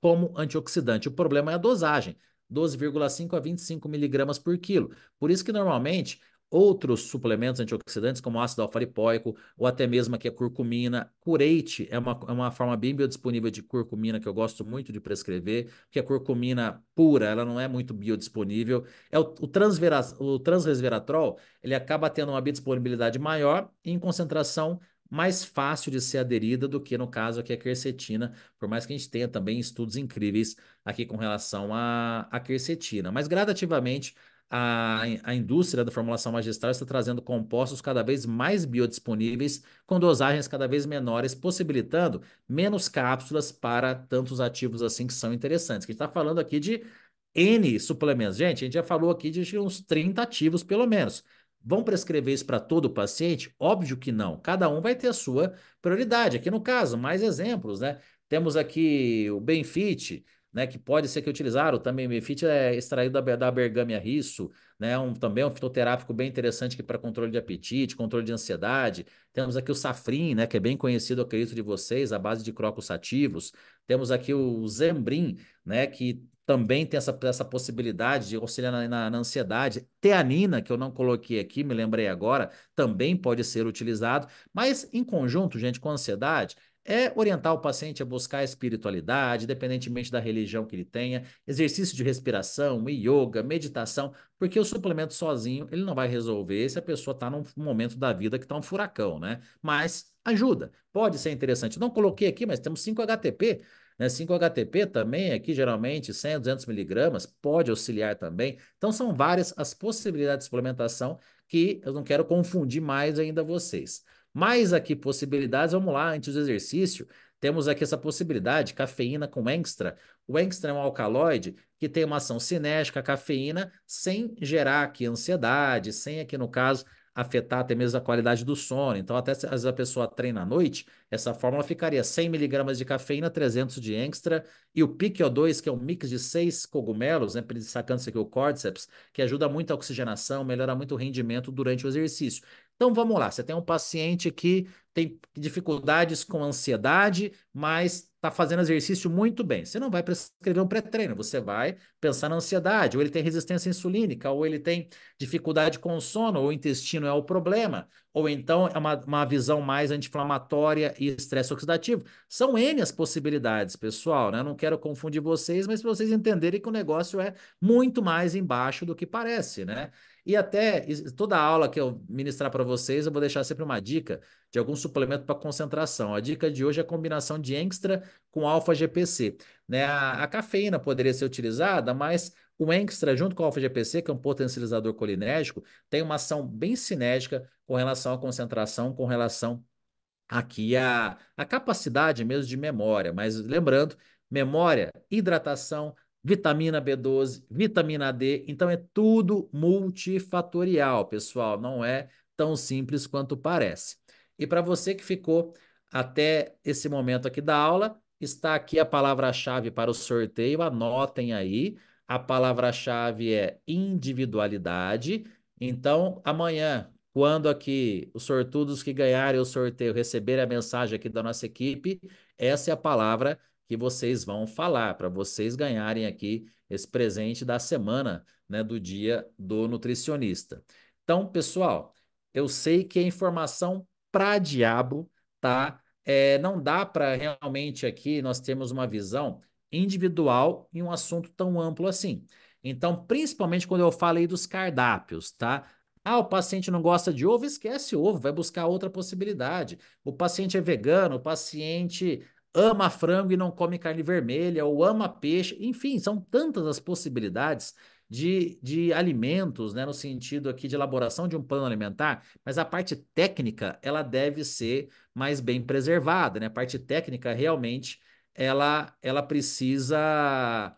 como antioxidante. O problema é a dosagem, 12,5 a 25 miligramas por quilo. Por isso que normalmente outros suplementos antioxidantes, como ácido alfa-lipoico, ou até mesmo aqui a curcumina, cureite é uma forma bem biodisponível de curcumina que eu gosto muito de prescrever, porque a curcumina pura, ela não é muito biodisponível. É o transresveratrol, ele acaba tendo uma biodisponibilidade maior e em concentração mais fácil de ser aderida do que no caso aqui a quercetina, por mais que a gente tenha também estudos incríveis aqui com relação à quercetina. Mas gradativamente a indústria da formulação magistral está trazendo compostos cada vez mais biodisponíveis, com dosagens cada vez menores, possibilitando menos cápsulas para tantos ativos assim que são interessantes. Que a gente está falando aqui de N suplementos. Gente, a gente já falou aqui de uns 30 ativos, pelo menos. Vão prescrever isso para todo o paciente? Óbvio que não. Cada um vai ter a sua prioridade. Aqui no caso, mais exemplos, né? Temos aqui o Benfit, né? Que pode ser que utilizaram também. O Benfit é extraído da Bergamia riço, né? Também um fitoterápico bem interessante para controle de apetite, controle de ansiedade. Temos aqui o Safrin, né? Que é bem conhecido, acredito, de vocês, à base de crocos sativos. Temos aqui o Zembrin, né? Que também tem essa possibilidade de auxiliar na ansiedade. Teanina, que eu não coloquei aqui, me lembrei agora, também pode ser utilizado, mas em conjunto, gente, com a ansiedade, é orientar o paciente a buscar a espiritualidade, independentemente da religião que ele tenha, exercício de respiração, yoga, meditação, porque o suplemento sozinho ele não vai resolver se a pessoa está num momento da vida que está um furacão, né? Mas ajuda, pode ser interessante. Não coloquei aqui, mas temos 5-HTP, né? 5-HTP também, aqui geralmente 100 a 200 miligramas, pode auxiliar também. Então são várias as possibilidades de suplementação que eu não quero confundir mais ainda vocês. Mais aqui possibilidades, vamos lá, antes do exercício, temos aqui essa possibilidade, cafeína com extra. O extra é um alcaloide que tem uma ação cinética, a cafeína, sem gerar aqui ansiedade, sem aqui no caso afetar até mesmo a qualidade do sono. Então, até se às vezes a pessoa treina à noite, essa fórmula ficaria 100 miligramas de cafeína, 300 de extra, e o PQO2, que é um mix de 6 cogumelos, né, sacando-se aqui o Cordyceps, que ajuda muito a oxigenação, melhora muito o rendimento durante o exercício. Então vamos lá, você tem um paciente que tem dificuldades com ansiedade, mas está fazendo exercício muito bem. Você não vai prescrever um pré-treino, você vai pensar na ansiedade, ou ele tem resistência insulínica, ou ele tem dificuldade com o sono, ou o intestino é o problema, ou então é uma visão mais anti-inflamatória e estresse oxidativo. São N as possibilidades, pessoal, né? Eu não quero confundir vocês, mas para vocês entenderem que o negócio é muito mais embaixo do que parece, né? E até toda aula que eu ministrar para vocês, eu vou deixar sempre uma dica de algum suplemento para concentração. A dica de hoje é a combinação de Extra com alfa-GPC. Né? A cafeína poderia ser utilizada, mas o Extra, junto com o alfa-GPC, que é um potencializador colinérgico, tem uma ação bem cinética com relação à concentração, com relação aqui a capacidade mesmo de memória. Mas lembrando, memória, hidratação, vitamina B12, vitamina D. Então é tudo multifatorial, pessoal. Não é tão simples quanto parece. E para você que ficou até esse momento aqui da aula, está aqui a palavra-chave para o sorteio. Anotem aí. A palavra-chave é individualidade. Então, amanhã, quando aqui os sortudos que ganharem o sorteio receberem a mensagem aqui da nossa equipe, essa é a palavra que vocês vão falar para vocês ganharem aqui esse presente da semana, né, do dia do nutricionista. Então, pessoal, eu sei que é informação pra diabo, tá? Não dá para realmente aqui nós temos uma visão individual em um assunto tão amplo assim. Então, principalmente quando eu falei dos cardápios, tá? Ah, o paciente não gosta de ovo, esquece ovo, vai buscar outra possibilidade. O paciente é vegano, o paciente ama frango e não come carne vermelha, ou ama peixe, enfim, são tantas as possibilidades de alimentos, né, no sentido aqui de elaboração de um plano alimentar, mas a parte técnica, ela deve ser mais bem preservada, né? A parte técnica realmente ela precisa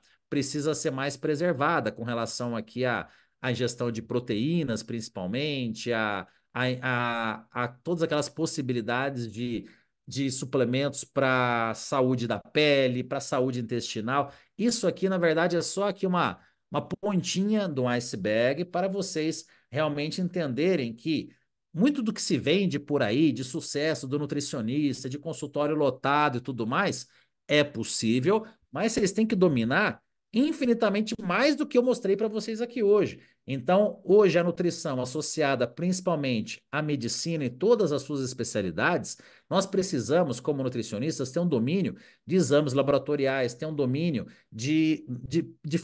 ser mais preservada com relação aqui à ingestão de proteínas, principalmente, a todas aquelas possibilidades de suplementos para saúde da pele, para saúde intestinal. Isso aqui, na verdade, é só aqui uma pontinha do iceberg para vocês realmente entenderem que muito do que se vende por aí, de sucesso do nutricionista, de consultório lotado e tudo mais, é possível, mas vocês têm que dominar infinitamente mais do que eu mostrei para vocês aqui hoje. Então, hoje a nutrição associada principalmente à medicina e todas as suas especialidades, nós precisamos, como nutricionistas, ter um domínio de exames laboratoriais, ter um domínio de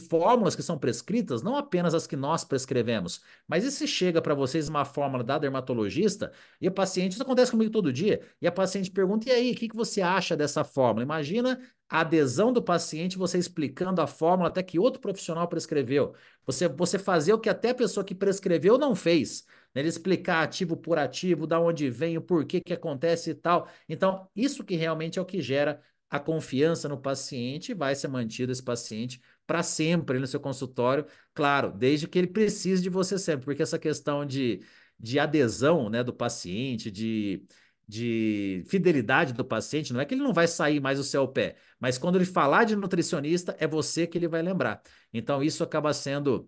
fórmulas que são prescritas, não apenas as que nós prescrevemos, mas e se chega para vocês uma fórmula da dermatologista e a paciente, isso acontece comigo todo dia, e a paciente pergunta, e aí, o que que você acha dessa fórmula? Imagina a adesão do paciente, você explicando a fórmula até que outro profissional prescreveu. Você fazer o que até a pessoa que prescreveu não fez, né? Ele explicar ativo por ativo, da onde vem, o porquê que acontece e tal. Então, isso que realmente é o que gera a confiança no paciente e vai ser mantido esse paciente para sempre no seu consultório, claro, desde que ele precise de você sempre, porque essa questão de adesão, né, do paciente, de fidelidade do paciente, não é que ele não vai sair mais do seu pé, mas quando ele falar de nutricionista, é você que ele vai lembrar. Então, isso acaba sendo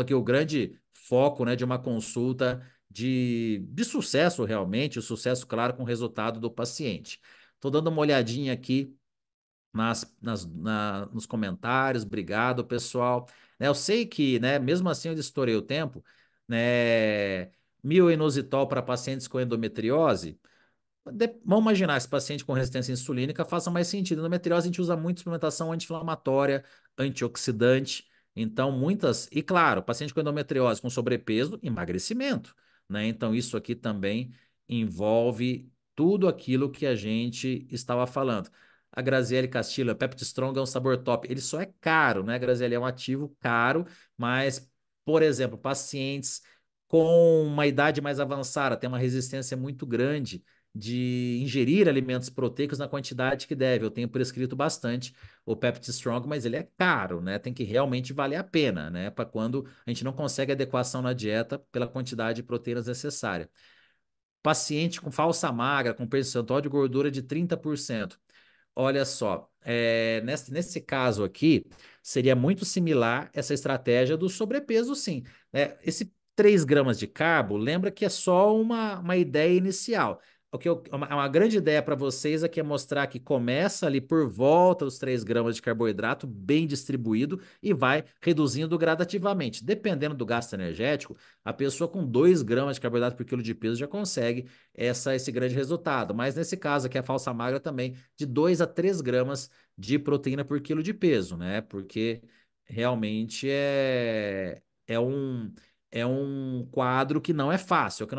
aqui o grande foco, né, de uma consulta de sucesso realmente, o sucesso, claro, com o resultado do paciente. Estou dando uma olhadinha aqui nos comentários, obrigado, pessoal. Né, eu sei que, né, mesmo assim eu estourei o tempo, né, mioinositol para pacientes com endometriose, vamos imaginar, esse paciente com resistência insulínica faça mais sentido. Na endometriose, a gente usa muito suplementação anti-inflamatória, antioxidante. Então, muitas. E claro, paciente com endometriose com sobrepeso, emagrecimento, né? Então, isso aqui também envolve tudo aquilo que a gente estava falando. A Graziele Castilho, a Pepti Strong é um sabor top. Ele só é caro, né? A Graziele é um ativo caro, mas, por exemplo, pacientes com uma idade mais avançada, tem uma resistência muito grande de ingerir alimentos proteicos na quantidade que deve. Eu tenho prescrito bastante o Pepti Strong, mas ele é caro, né? Tem que realmente valer a pena, né? Para quando a gente não consegue adequação na dieta pela quantidade de proteínas necessária. Paciente com falsa magra, com percentual de gordura de 30%. Olha só, nesse caso aqui, seria muito similar essa estratégia do sobrepeso, sim. Né? Esse 3 gramas de carbo, lembra que é só uma ideia inicial. Uma grande ideia para vocês aqui é mostrar que começa ali por volta dos 3 gramas de carboidrato, bem distribuído, e vai reduzindo gradativamente. Dependendo do gasto energético, a pessoa com 2 gramas de carboidrato por quilo de peso já consegue esse grande resultado. Mas nesse caso aqui, a falsa magra também de 2 a 3 gramas de proteína por quilo de peso, né? Porque realmente é um quadro que não é fácil. É o que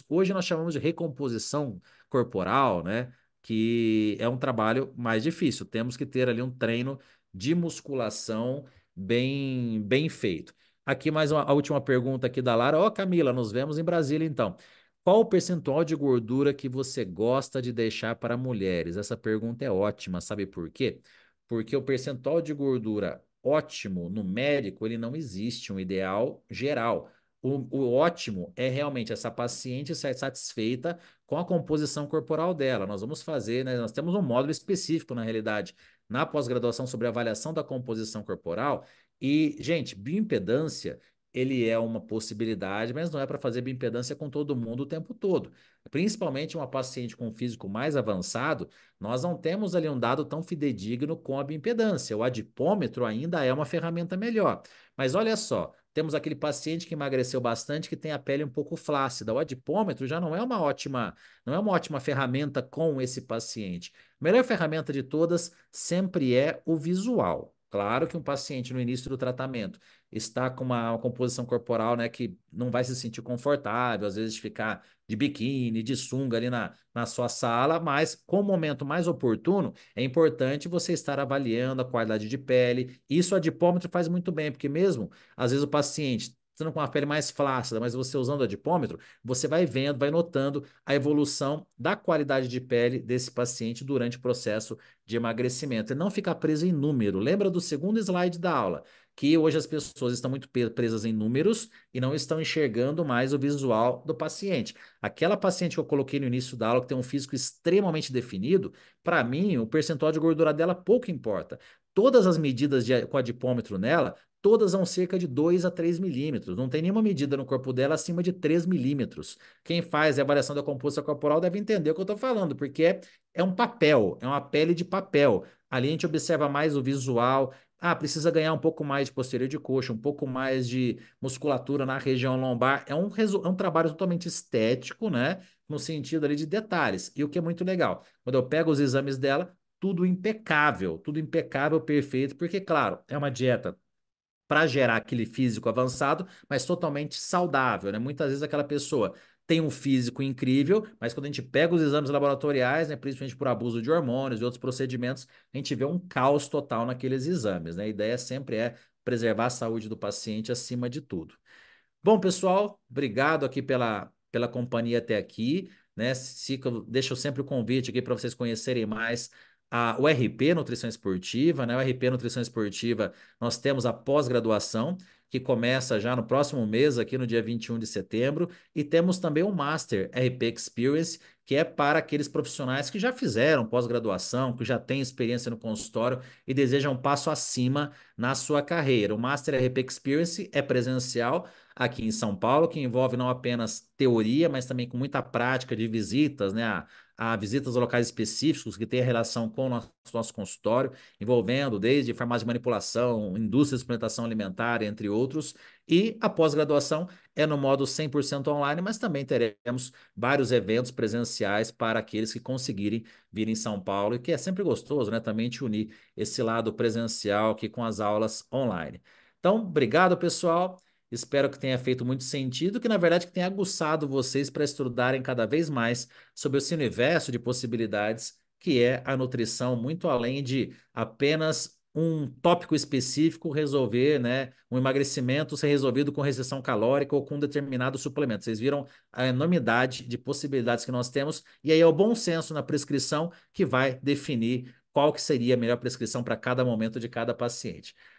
hoje nós chamamos de recomposição corporal, né? Que é um trabalho mais difícil. Temos que ter ali um treino de musculação bem feito. Aqui mais a última pergunta aqui da Lara. Ó, Camila, nos vemos em Brasília então. Qual o percentual de gordura que você gosta de deixar para mulheres? Essa pergunta é ótima, sabe por quê? Porque o percentual de gordura ótimo numérico, ele não existe, um ideal geral. O ótimo é realmente essa paciente ser satisfeita com a composição corporal dela. Nós vamos fazer, né, nós temos um módulo específico, na realidade, na pós-graduação sobre avaliação da composição corporal. E, gente, bioimpedância, ele é uma possibilidade, mas não é para fazer bioimpedância com todo mundo o tempo todo. Principalmente uma paciente com um físico mais avançado, nós não temos ali um dado tão fidedigno com a bioimpedância. O adipômetro ainda é uma ferramenta melhor. Mas olha só, temos aquele paciente que emagreceu bastante, que tem a pele um pouco flácida. O adipômetro já não é uma ótima ferramenta com esse paciente. A melhor ferramenta de todas sempre é o visual. Claro que um paciente no início do tratamento está com uma composição corporal, né, que não vai se sentir confortável, às vezes ficar de biquíni, de sunga ali na sua sala, mas com o momento mais oportuno, é importante você estar avaliando a qualidade de pele. Isso o adipômetro faz muito bem, porque mesmo às vezes o paciente estando com uma pele mais flácida, mas você usando o adipômetro, você vai vendo, vai notando a evolução da qualidade de pele desse paciente durante o processo de emagrecimento. E não ficar preso em número. Lembra do segundo slide da aula? Que hoje as pessoas estão muito presas em números e não estão enxergando mais o visual do paciente. Aquela paciente que eu coloquei no início da aula, que tem um físico extremamente definido, para mim, o percentual de gordura dela pouco importa. Todas as medidas com adipômetro nela, todas são cerca de 2 a 3 milímetros. Não tem nenhuma medida no corpo dela acima de 3 milímetros. Quem faz a avaliação da composição corporal deve entender o que eu estou falando, porque é um papel, é uma pele de papel. Ali a gente observa mais o visual. Ah, precisa ganhar um pouco mais de posterior de coxa, um pouco mais de musculatura na região lombar. É um trabalho totalmente estético, né? No sentido ali de detalhes. E o que é muito legal, quando eu pego os exames dela, tudo impecável, perfeito, porque, claro, é uma dieta para gerar aquele físico avançado, mas totalmente saudável, né? Muitas vezes aquela pessoa tem um físico incrível, mas quando a gente pega os exames laboratoriais, né, principalmente por abuso de hormônios e outros procedimentos, a gente vê um caos total naqueles exames, né? A ideia sempre é preservar a saúde do paciente acima de tudo. Bom, pessoal, obrigado aqui pela companhia até aqui, né? Deixo sempre o convite aqui para vocês conhecerem mais o RP Nutrição Esportiva, né? O RP Nutrição Esportiva, nós temos a pós-graduação, que começa já no próximo mês, aqui no dia 21 de setembro, e temos também o Master RP Experience, que é para aqueles profissionais que já fizeram pós-graduação, que já têm experiência no consultório e desejam um passo acima na sua carreira. O Master RP Experience é presencial aqui em São Paulo, que envolve não apenas teoria, mas também com muita prática de visitas, né? A visitas a locais específicos que têm relação com o nosso consultório, envolvendo desde farmácia de manipulação, indústria de suplementação alimentar, entre outros. E a pós-graduação é no modo 100% online, mas também teremos vários eventos presenciais para aqueles que conseguirem vir em São Paulo, e que é sempre gostoso, né? Também te unir esse lado presencial aqui com as aulas online. Então, obrigado, pessoal. Espero que tenha feito muito sentido, que na verdade que tenha aguçado vocês para estudarem cada vez mais sobre esse universo de possibilidades que é a nutrição, muito além de apenas um tópico específico resolver, né, um emagrecimento ser resolvido com restrição calórica ou com um determinado suplemento. Vocês viram a enormidade de possibilidades que nós temos, e aí é o bom senso na prescrição que vai definir qual que seria a melhor prescrição para cada momento de cada paciente.